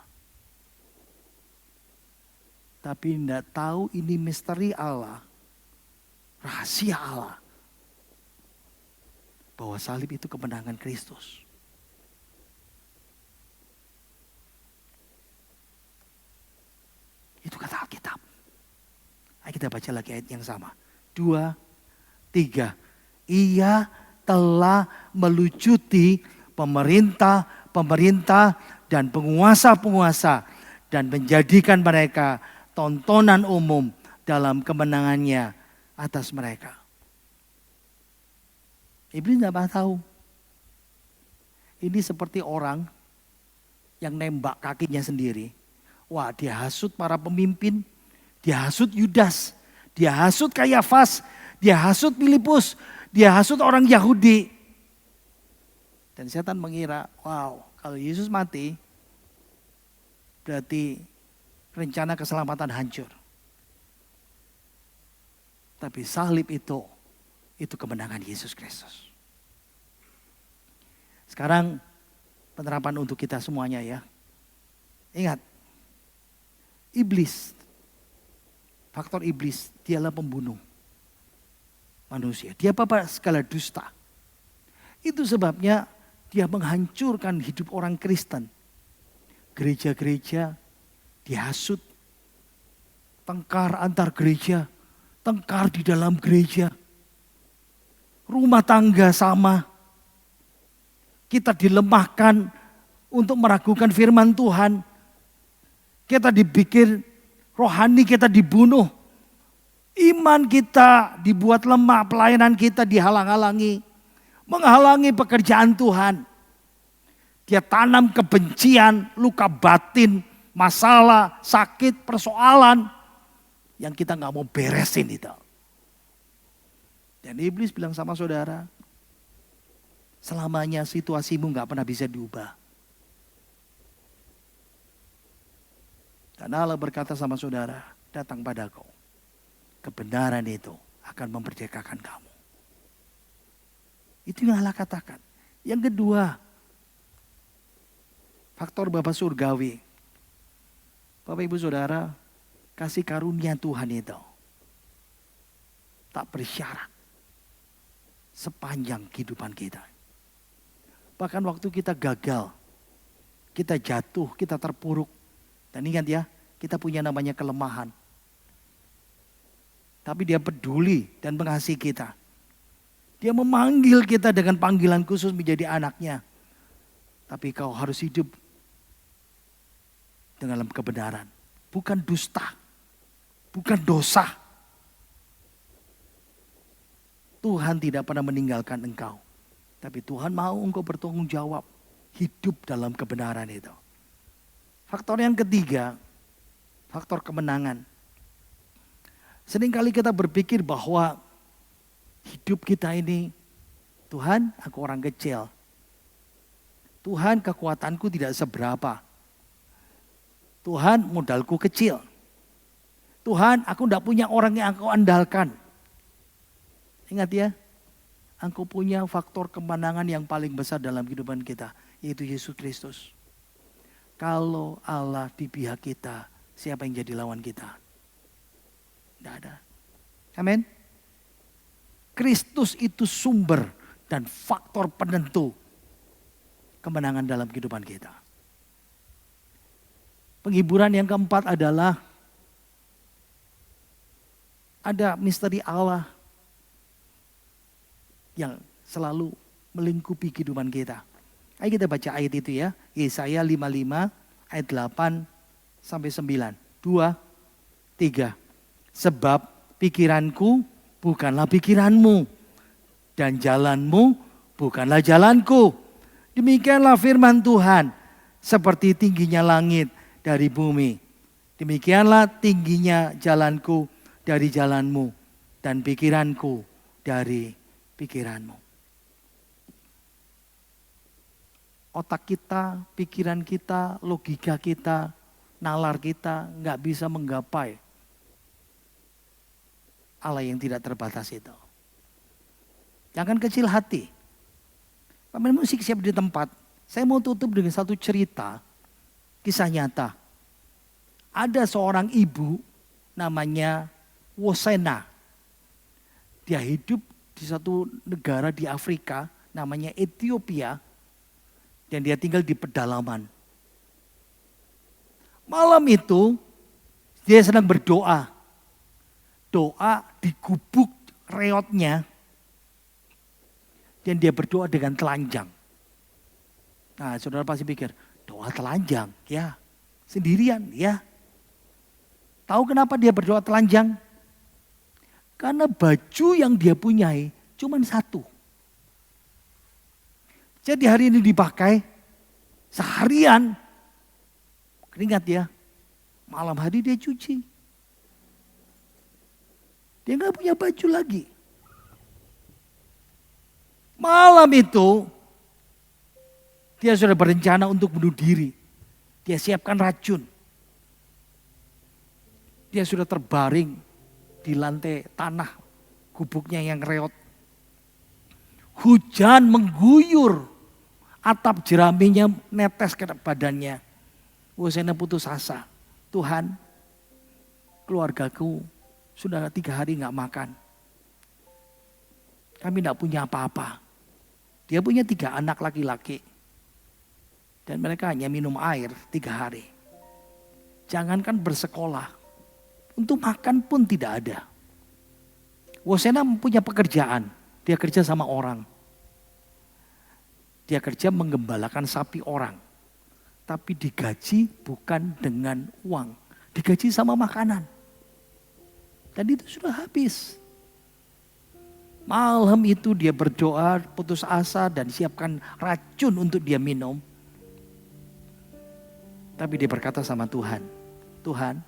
Tapi tidak tahu ini misteri Allah, rahasia Allah. Bahwa salib itu kemenangan Kristus. Itu kata Alkitab. Ayo kita baca lagi ayat yang sama. 2, 3. Ia telah melucuti pemerintah dan penguasa-penguasa dan menjadikan mereka tontonan umum dalam kemenangannya atas mereka. Iblis tidak pernah tahu. Ini seperti orang yang nembak kakinya sendiri. Wah, dia hasut para pemimpin, dia hasut Yudas, dia hasut Kayafas, Dia hasut Filipus, dia hasut orang Yahudi. Dan setan mengira, wow, kalau Yesus mati, berarti rencana keselamatan hancur. Tapi salib itu kemenangan Yesus Kristus. Sekarang penerapan untuk kita semuanya ya. Ingat, iblis, faktor iblis, dialah pembunuh manusia. Dia bapak segala dusta. Itu sebabnya dia menghancurkan hidup orang Kristen. Gereja-gereja dihasut, tengkar antar gereja, tengkar di dalam gereja. Rumah tangga sama. Kita dilemahkan untuk meragukan firman Tuhan. Kita dibikin rohani, kita dibunuh. Iman kita dibuat lemah, pelayanan kita dihalang-halangi. Menghalangi pekerjaan Tuhan. Dia tanam kebencian, luka batin, masalah, sakit, persoalan. Yang kita gak mau beresin itu. Dan iblis bilang sama saudara, selamanya situasimu gak pernah bisa diubah. Dan Allah berkata sama saudara, datang padaku. Kebenaran itu akan memerdekakan kamu. Itu yang Allah katakan. Yang kedua, faktor Bapa Surgawi. Bapak Ibu Saudara, kasih karunia Tuhan itu tak bersyarat sepanjang kehidupan kita. Bahkan waktu kita gagal, kita jatuh, kita terpuruk. Dan ingat ya, kita punya namanya kelemahan. Tapi dia peduli dan mengasihi kita. Dia memanggil kita dengan panggilan khusus menjadi anaknya. Tapi kau harus hidup dalam kebenaran. Bukan dusta, bukan dosa. Tuhan tidak pernah meninggalkan engkau. Tapi Tuhan mau engkau bertanggung jawab. Hidup dalam kebenaran itu. Faktor yang ketiga, faktor kemenangan. Seringkali kita berpikir bahwa hidup kita ini, Tuhan aku orang kecil. Tuhan kekuatanku tidak seberapa. Tuhan modalku kecil. Tuhan aku tidak punya orang yang aku andalkan. Ingat ya, engkau punya faktor kemenangan yang paling besar dalam kehidupan kita, yaitu Yesus Kristus. Kalau Allah di pihak kita, siapa yang jadi lawan kita? Tidak ada. Amin. Kristus itu sumber dan faktor penentu kemenangan dalam kehidupan kita. Penghiburan yang keempat adalah ada misteri Allah yang selalu melingkupi kehidupan kita. Ayo kita baca ayat itu ya. Yesaya 55 ayat 8 sampai 9. 2, 3. Sebab pikiranku bukanlah pikiranmu dan jalanmu bukanlah jalanku. Demikianlah firman Tuhan, seperti tingginya langit dari bumi. Demikianlah tingginya jalanku dari jalanmu dan pikiranku dari pikiranmu. Otak kita, pikiran kita, logika kita, nalar kita nggak bisa menggapai Allah yang tidak terbatas itu. Jangan kecil hati. Pemain musik siap di tempat. Saya mau tutup dengan satu cerita, kisah nyata. Ada seorang ibu namanya Wosena. Dia hidup di satu negara di Afrika namanya Ethiopia. Dan dia tinggal di pedalaman. Malam itu dia sedang berdoa. Doa di gubuk reotnya. Dan dia berdoa dengan telanjang. Nah saudara pasti pikir, doa telanjang? Ya, sendirian ya. Tahu kenapa dia berdoa telanjang? Karena baju yang dia punyai cuma satu. Jadi hari ini dipakai seharian. Ingat ya, malam hari dia cuci. Dia gak punya baju lagi. Malam itu dia sudah berencana untuk bunuh diri. Dia siapkan racun. Dia sudah terbaring di lantai tanah gubuknya yang reot. Hujan mengguyur, atap jeraminya netes ke badannya. Hosea putus asa. Tuhan, keluargaku sudah 3 hari gak makan. Kami gak punya apa-apa. Dia punya 3 anak laki-laki. Dan mereka hanya minum air 3 hari. Jangankan bersekolah. Untuk makan pun tidak ada. Hosea punya pekerjaan. Dia kerja sama orang. Dia kerja menggembalakan sapi orang. Tapi digaji bukan dengan uang. Digaji sama makanan. Dan itu sudah habis. Malam itu dia berdoa, putus asa dan siapkan racun untuk dia minum. Tapi dia berkata sama Tuhan, Tuhan,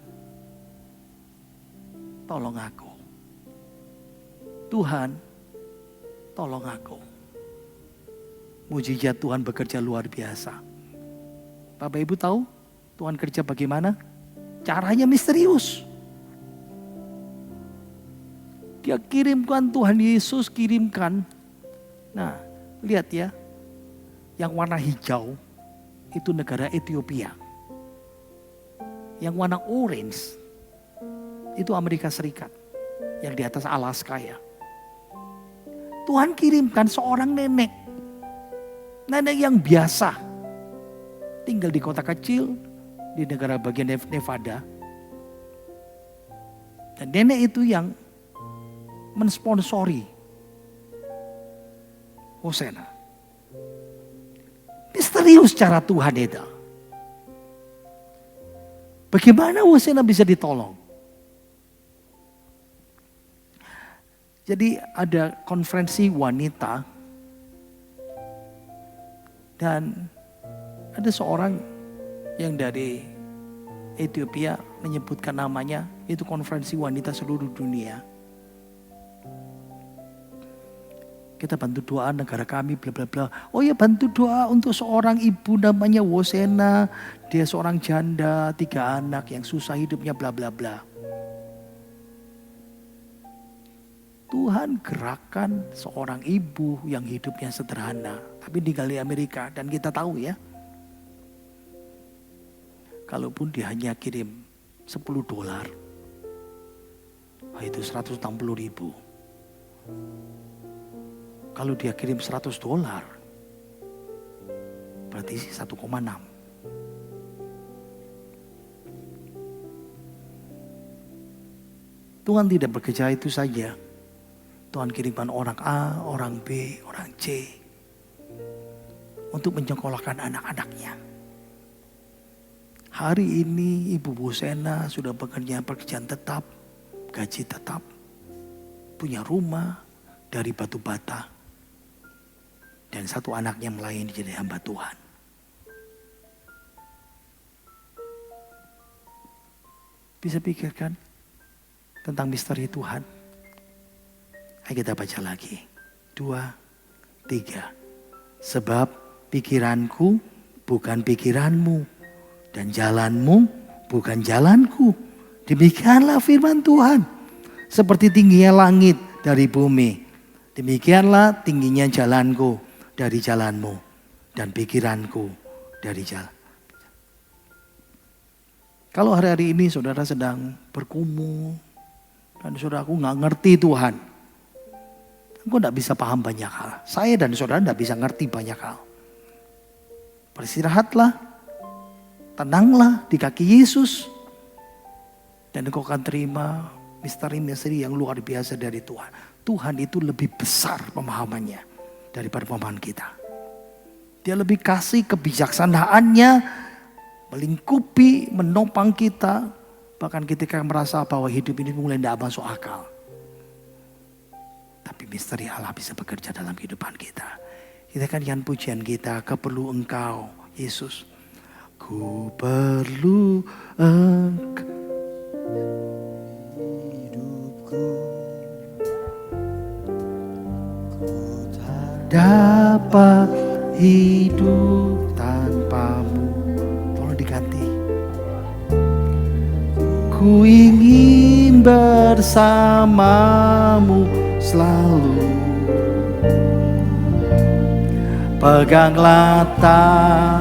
tolong aku. Tuhan, tolong aku. Mujizat Tuhan bekerja luar biasa. Bapak Ibu tahu Tuhan kerja bagaimana? Caranya misterius. Dia kirimkan, Tuhan Yesus kirimkan. Nah, lihat ya. Yang warna hijau itu negara Ethiopia. Yang warna orange itu Amerika Serikat. Yang di atas Alaska ya. Tuhan kirimkan seorang nenek. Nenek yang biasa. Tinggal di kota kecil di negara bagian Nevada. Dan nenek itu yang mensponsori Hosea. Misterius cara Tuhan itu. Bagaimana Hosea bisa ditolong? Jadi ada konferensi wanita dan ada seorang yang dari Ethiopia menyebutkan namanya, itu konferensi wanita seluruh dunia. Kita bantu doa negara kami bla bla bla. Oh ya, bantu doa untuk seorang ibu namanya Hosea. Dia seorang janda, 3 anak yang susah hidupnya bla bla bla. Tuhan gerakan seorang ibu yang hidupnya sederhana, tapi tinggal di Amerika, dan kita tahu ya. Kalaupun dia hanya kirim $10, itu 160.000. Kalau dia kirim $100, berarti 1,6. Tuhan tidak bekerja itu saja. Tuhan kirimkan orang A, orang B, orang C untuk menyekolahkan anak-anaknya. Hari ini Ibu Hosea sudah bekerja pekerjaan tetap, gaji tetap, punya rumah dari batu bata, dan 1 anaknya melayani jadi hamba Tuhan. Bisa pikirkan tentang misteri Tuhan. Ayo kita baca lagi. 2, 3. Sebab pikiranku bukan pikiranmu, dan jalanmu bukan jalanku. Demikianlah firman Tuhan. Seperti tingginya langit dari bumi, demikianlah tingginya jalanku dari jalanmu, dan pikiranku dari jalan. Kalau hari-hari ini saudara sedang bergumul, dan saudaraku gak ngerti Tuhan, aku gak bisa paham banyak hal. Saya dan saudara gak bisa ngerti banyak hal. Beristirahatlah, tenanglah di kaki Yesus, dan engkau akan terima misteri-misteri yang luar biasa dari Tuhan. Tuhan itu lebih besar pemahamannya daripada pemahaman kita. Dia lebih kasih kebijaksanaannya melingkupi, menopang kita. Bahkan ketika merasa bahwa hidup ini mulai tidak masuk akal. Tapi misteri Allah bisa bekerja dalam kehidupan kita. Kita kan yang pujian kita, keperlu engkau Yesus. Ku perlu engkau. Hidupku ku tak dapat hidup tanpamu. Tolong diganti. Ku ingin bersamamu selalu. Peganglah tanganku.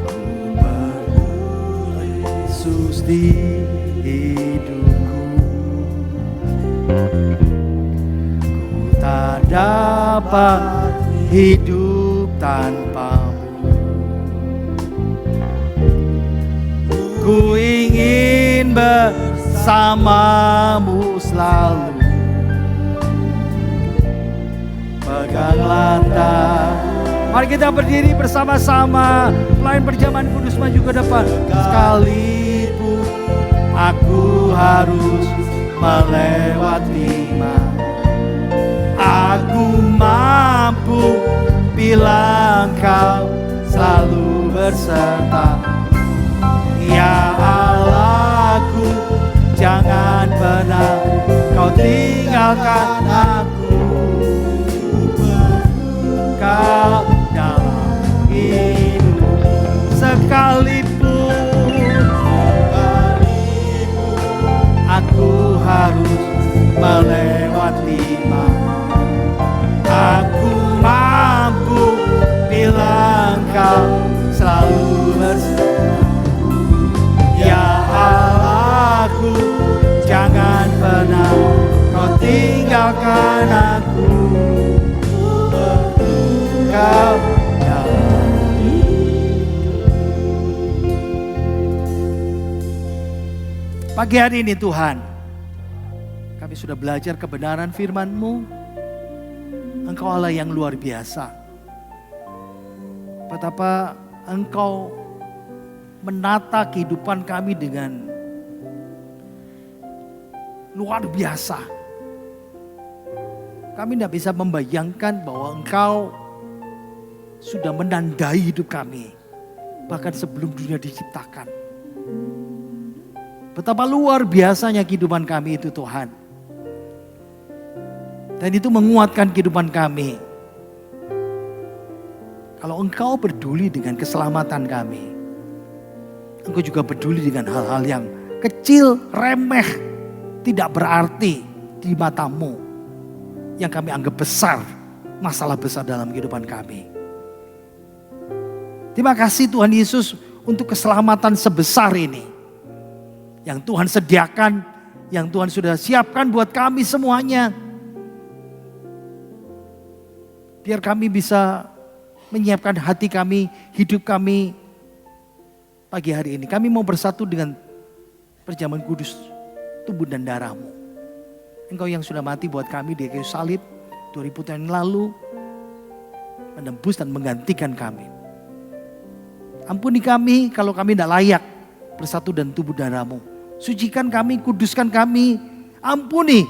Ku perlu Yesus di hidupku. Ku tak dapat hidup tanpamu. Ku ingin bersamamu selalu. Peganglah tangan. Mari kita berdiri bersama-sama. Pelayan perjamuan kudus maju ke depan. Sekalipun aku harus melewati aku mampu bila Engkau selalu berserta. Ya Allahku, jangan pernah Kau tinggalkan aku. Kau dalam hidup sekalipun aku harus melewati aku mampu bila Engkau selalu bersama. Ya Allahku, jangan pernah Kau tinggalkan aku. Kau dalam hidup. Pagi hari ini Tuhan, kami sudah belajar kebenaran firman-Mu. Engkau Allah yang luar biasa. Betapa Engkau menata kehidupan kami dengan luar biasa. Kami tidak bisa membayangkan bahwa Engkau sudah menandai hidup kami. Bahkan sebelum dunia diciptakan. Betapa luar biasanya kehidupan kami itu Tuhan. Dan itu menguatkan kehidupan kami. Kalau Engkau peduli dengan keselamatan kami, Engkau juga peduli dengan hal-hal yang kecil, remeh, tidak berarti di mata-Mu, yang kami anggap besar, masalah besar dalam kehidupan kami. Terima kasih Tuhan Yesus untuk keselamatan sebesar ini. Yang Tuhan sediakan, yang Tuhan sudah siapkan buat kami semuanya. Biar kami bisa menyiapkan hati kami, hidup kami pagi hari ini. Kami mau bersatu dengan perjamuan kudus tubuh dan darah-Mu. Engkau yang sudah mati buat kami di kayu salib 2000 tahun yang lalu, menembus dan menggantikan kami. Ampuni kami kalau kami tidak layak bersatu dan tubuh darah-Mu. Sucikan kami, kuduskan kami, ampuni.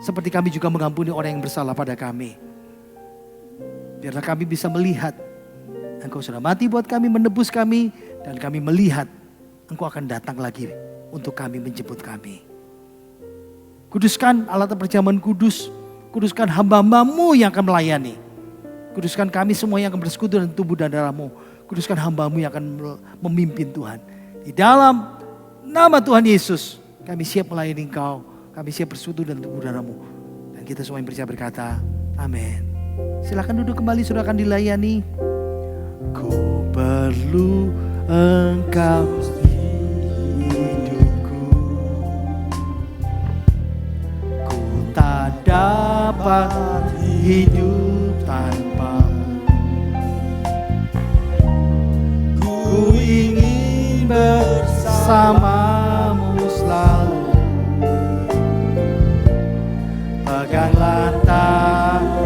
Seperti kami juga mengampuni orang yang bersalah pada kami. Biarlah kami bisa melihat Engkau sudah mati buat kami, menebus kami. Dan kami melihat Engkau akan datang lagi untuk kami, menjemput kami. Kuduskan alat perjamuan kudus. Kuduskan hamba-Mu yang akan melayani. Kuduskan kami semua yang akan bersekutu dengan tubuh dan darah-Mu. Kuduskan hamba-Mu yang akan memimpin Tuhan. Di dalam nama Tuhan Yesus, kami siap melayani Engkau. Kami siap bersekutu dengan tubuh darah-Mu. Dan kita semua yang percaya berkata, amin. Silakan duduk kembali, sudah akan dilayani. Ku perlu Engkau hidupku. Ku tak dapat hidup tanpa-Mu. Ku ingin bersamamu selalu. Peganglah tanganku.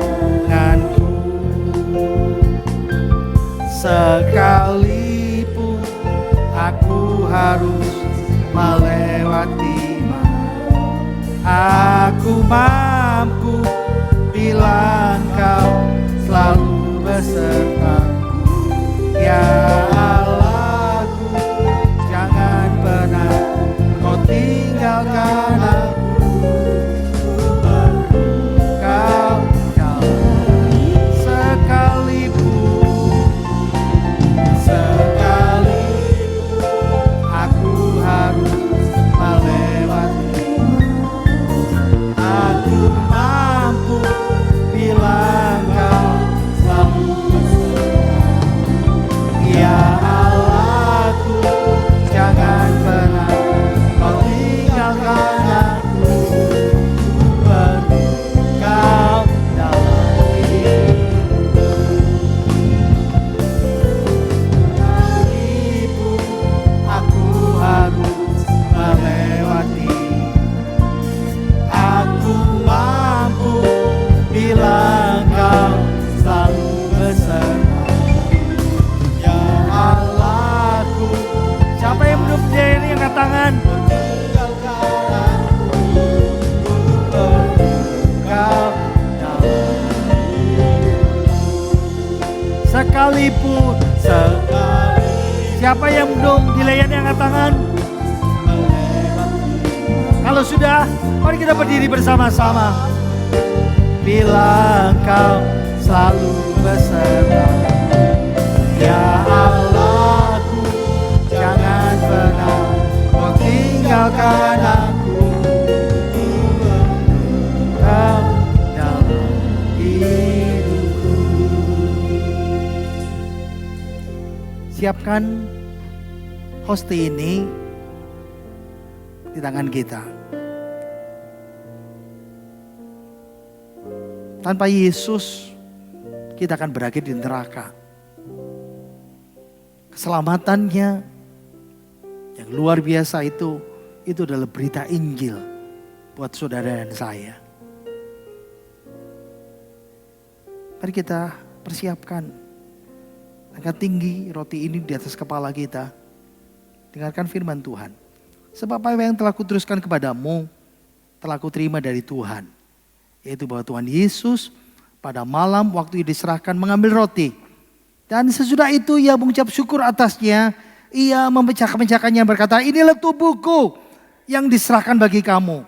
Sekalipun aku harus melewati aku mampu bila Engkau selalu besertaku. Ya Allahku, jangan pernah Kau tinggalkan Siapa yang belum dilayani angkat tangan? Kalau sudah, mari kita berdiri bersama-sama. Bila Engkau selalu beserta, ya Allahku, jangan pernah Kau tinggalkan aku. Kau dalam hidupku. Siapkan hosti ini di tangan kita. Tanpa Yesus, kita akan berakhir di neraka. Keselamatannya yang luar biasa itu adalah berita Injil buat saudara dan saya. Mari kita persiapkan. Angkat tinggi roti ini di atas kepala kita. Dengarkan firman Tuhan. Sebab apa yang telah kuteruskan kepadamu, telah kuterima dari Tuhan. Yaitu bahwa Tuhan Yesus pada malam waktu diserahkan mengambil roti. Dan sesudah itu ia mengucap syukur atasnya. Ia memecah-mecahkannya berkata, inilah tubuhku yang diserahkan bagi kamu.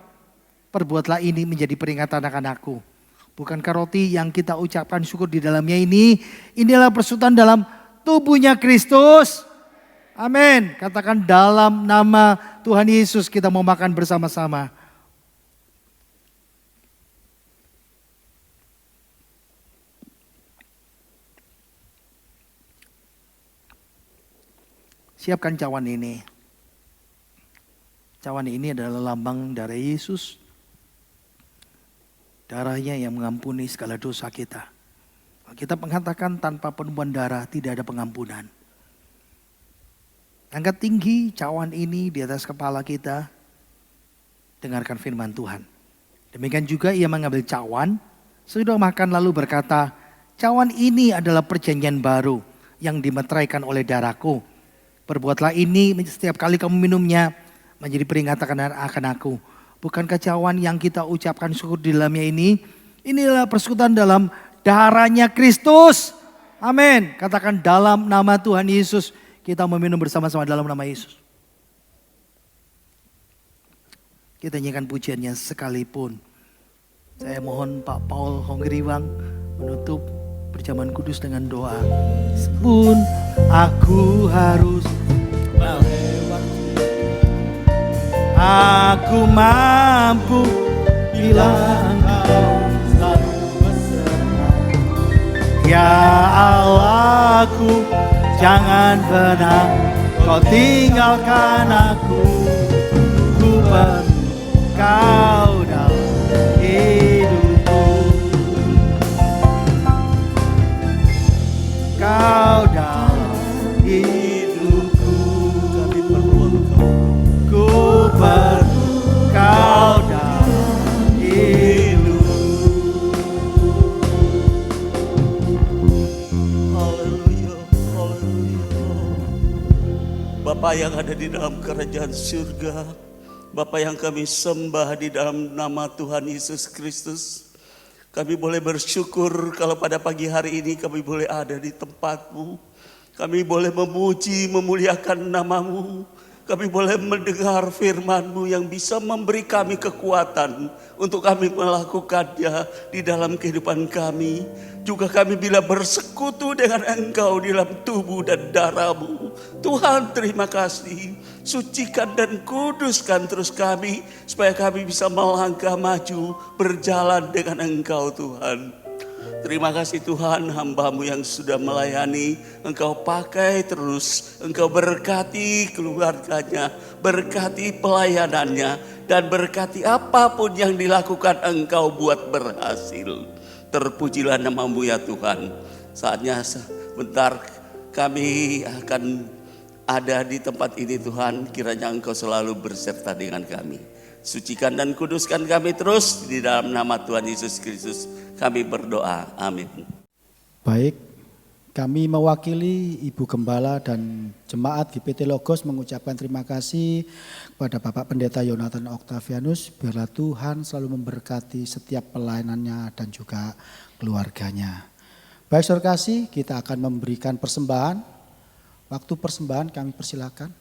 Perbuatlah ini menjadi peringatan akan aku. Bukankah roti yang kita ucapkan syukur di dalamnya ini, inilah persekutuan dalam tubuhnya Kristus. Amin. Katakan dalam nama Tuhan Yesus kita mau makan bersama-sama. Siapkan cawan ini. Cawan ini adalah lambang darah Yesus. Darahnya yang mengampuni segala dosa kita. Kita mengatakan tanpa penubuhan darah tidak ada pengampunan. Angkat tinggi cawan ini di atas kepala kita. Dengarkan firman Tuhan. Demikian juga ia mengambil cawan. Sudah makan lalu berkata, cawan ini adalah perjanjian baru yang dimeteraikan oleh darahku. Perbuatlah ini setiap kali kamu minumnya menjadi peringatan akan aku. Bukankah cawan yang kita ucapkan syukur di dalamnya ini, inilah persekutuan dalam darahnya Kristus. Amin. Katakan dalam nama Tuhan Yesus kita meminum bersama-sama dalam nama Yesus. Kita nyanyikan pujiannya sekalipun. Saya mohon Pak Paul Honggriwang menutup perjamuan kudus dengan doa. Meskipun aku harus melewati, aku mampu bila Engkau selalu beserta. Ya Allahku, jangan pernah Kau tinggalkan aku. Ku perlu Kau dalam hidupku. Kau dalam hidupku. Kami perlu Engkau. Ku perlu Kau dalam hidupku. Haleluya, haleluya. Bapa yang ada di dalam kerajaan surga, Bapa yang kami sembah di dalam nama Tuhan Yesus Kristus. Kami boleh bersyukur kalau pada pagi hari ini kami boleh ada di tempat-Mu. Kami boleh memuji, memuliakan nama-Mu. Kami boleh mendengar firman-Mu yang bisa memberi kami kekuatan untuk kami melakukannya di dalam kehidupan kami. Juga kami bila bersekutu dengan Engkau di dalam tubuh dan darah-Mu. Tuhan terima kasih. Sucikan dan kuduskan terus kami supaya kami bisa melangkah maju berjalan dengan Engkau Tuhan. Terima kasih Tuhan, hamba-Mu yang sudah melayani, Engkau pakai terus, Engkau berkati keluarganya, berkati pelayanannya, dan berkati apapun yang dilakukan Engkau buat berhasil. Terpujilah nama-Mu ya Tuhan. Saatnya sebentar kami akan ada di tempat ini Tuhan, kiranya Engkau selalu berserta dengan kami. Sucikan dan kuduskan kami terus di dalam nama Tuhan Yesus Kristus. Kami berdoa, amin. Baik, kami mewakili Ibu Gembala dan jemaat GPT Logos mengucapkan terima kasih kepada Bapak Pendeta Yonatan Octavianus. Biarlah Tuhan selalu memberkati setiap pelayanannya dan juga keluarganya. Baik saudara kasih, kita akan memberikan persembahan Waktu persembahan kami persilakan.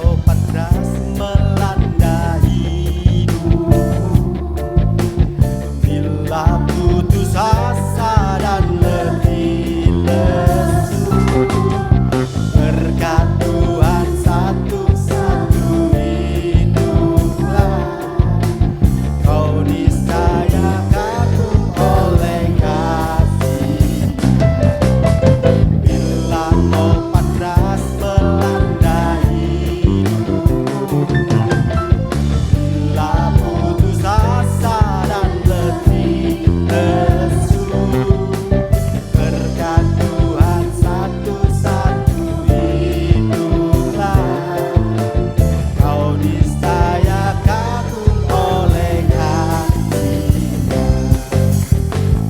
Obat deras melanda hidupku, bila putus asa dan letih lesu. Berkat Tuhan satu-satu hiduplah, kau niscaya kagum oleh kasih. Bila obat deras melanda hidupku, bila putus asa dan letih lesu. Berkat Tuhan satu-satu hiduplah, kau niscaya kagum oleh kasih-Nya.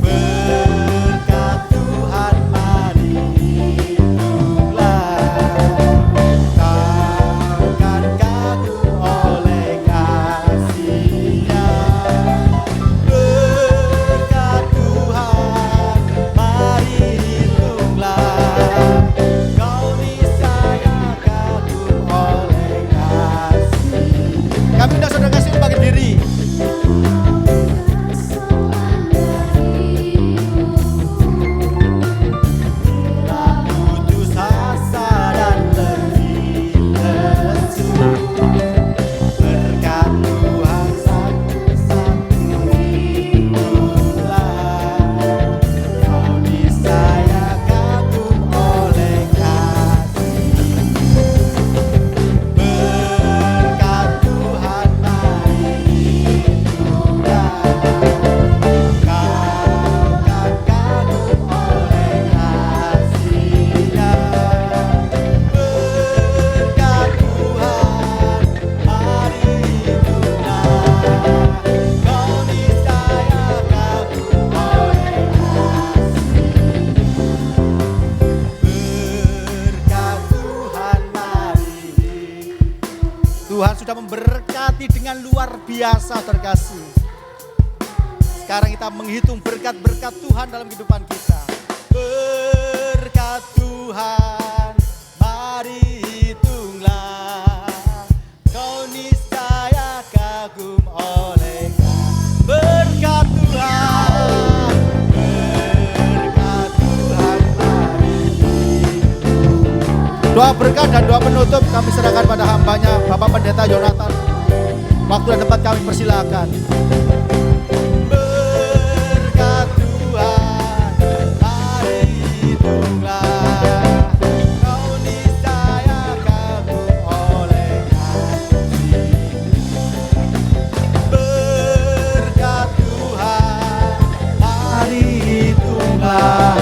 Berkat Tuhan mari hiduplah, kau kan kagum oleh kasih-Nya. Berkat Tuhan mari hiduplah, kau niscaya kagum oleh kasih. Kami undang saudara kasih bagi diri. Bila putus asa dan letih lesu, berkat Tuhan satu-satu hiduplah, kau niscaya kagum oleh kasih. Berkat Tuhan mari hiduplah, kau kan kagum oleh kasih-Nya. Berkat Tuhan mari hiduplah, kau niscaya kagum oleh kasih-Nya. Berkat Tuhan mari. Tuhan sudah memberkati dengan luar biasa terkasih. Sekarang kita menghitung berkat-berkat Tuhan dalam kehidupan kita. Berkat Tuhan mari hitunglah, kau niscaya kagum oleh kasih. Berkat Tuhan, berkat Tuhan mari. Doa berkat dan doa penutup kami serahkan pada hambanya Bapak Pendeta Yonatan. Waktu dan tempat kami persilakan. Berkat Tuhan mari hitunglah, kau niscaya kagum oleh kasih. Berkat Tuhan mari hitunglah,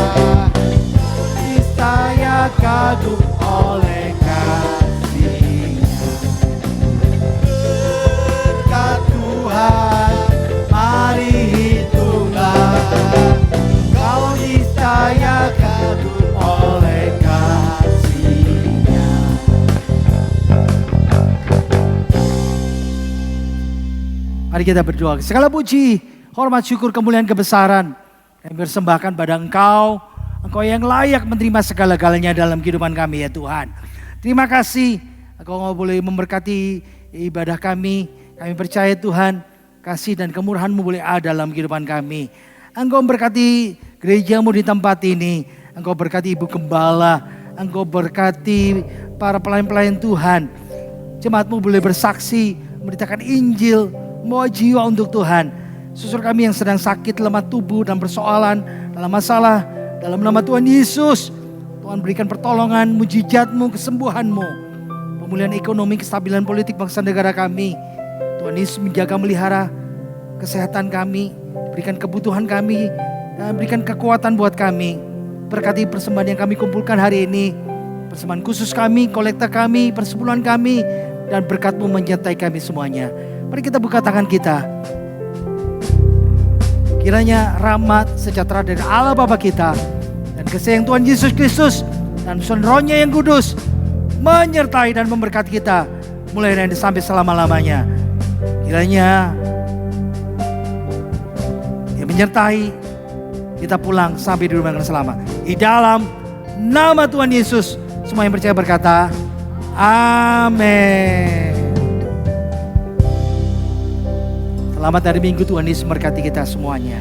kau niscaya kagum oleh kasih-Nya. Berkat Tuhan mari hitunglah, kau niscaya kagum oleh kasih-Nya. Mari kita berdoa. Segala puji, hormat, syukur, kemuliaan, kebesaran kami persembahkan pada Engkau. Engkau yang layak menerima segala-galanya dalam kehidupan kami ya Tuhan. Terima kasih Engkau boleh memberkati ibadah kami. Kami percaya Tuhan, kasih dan kemurahan-Mu boleh ada dalam kehidupan kami. Engkau memberkati gereja-Mu di tempat ini. Engkau berkati Ibu Gembala. Engkau berkati para pelayan-pelayan Tuhan. Jemaat-Mu boleh bersaksi, memberitakan Injil, membawa jiwa untuk Tuhan. Susur kami yang sedang sakit, lemah tubuh dan persoalan dalam masalah, dalam nama Tuhan Yesus, Tuhan berikan pertolongan, mujizat-Mu, kesembuhan-Mu, pemulihan ekonomi, kestabilan politik bangsa negara kami. Tuhan Yesus menjaga melihara kesehatan kami, berikan kebutuhan kami, dan berikan kekuatan buat kami. Berkati persembahan yang kami kumpulkan hari ini, persembahan khusus kami, kolekta kami, persepuluhan kami, dan berkat-Mu menyertai kami semuanya. Mari kita buka tangan kita. Kiranya rahmat sejahtera dari Allah Bapa kita, dan kasih yang Tuhan Yesus Kristus, dan Roh-Nya yang kudus, menyertai dan memberkati kita, mulai dari sampai selama-lamanya. Kiranya Dia menyertai kita pulang sampai di rumah dengan selamat. Di dalam nama Tuhan Yesus, semua yang percaya berkata, amin. Selamat hari Minggu, Tuhan Yesus memberkati kita semuanya.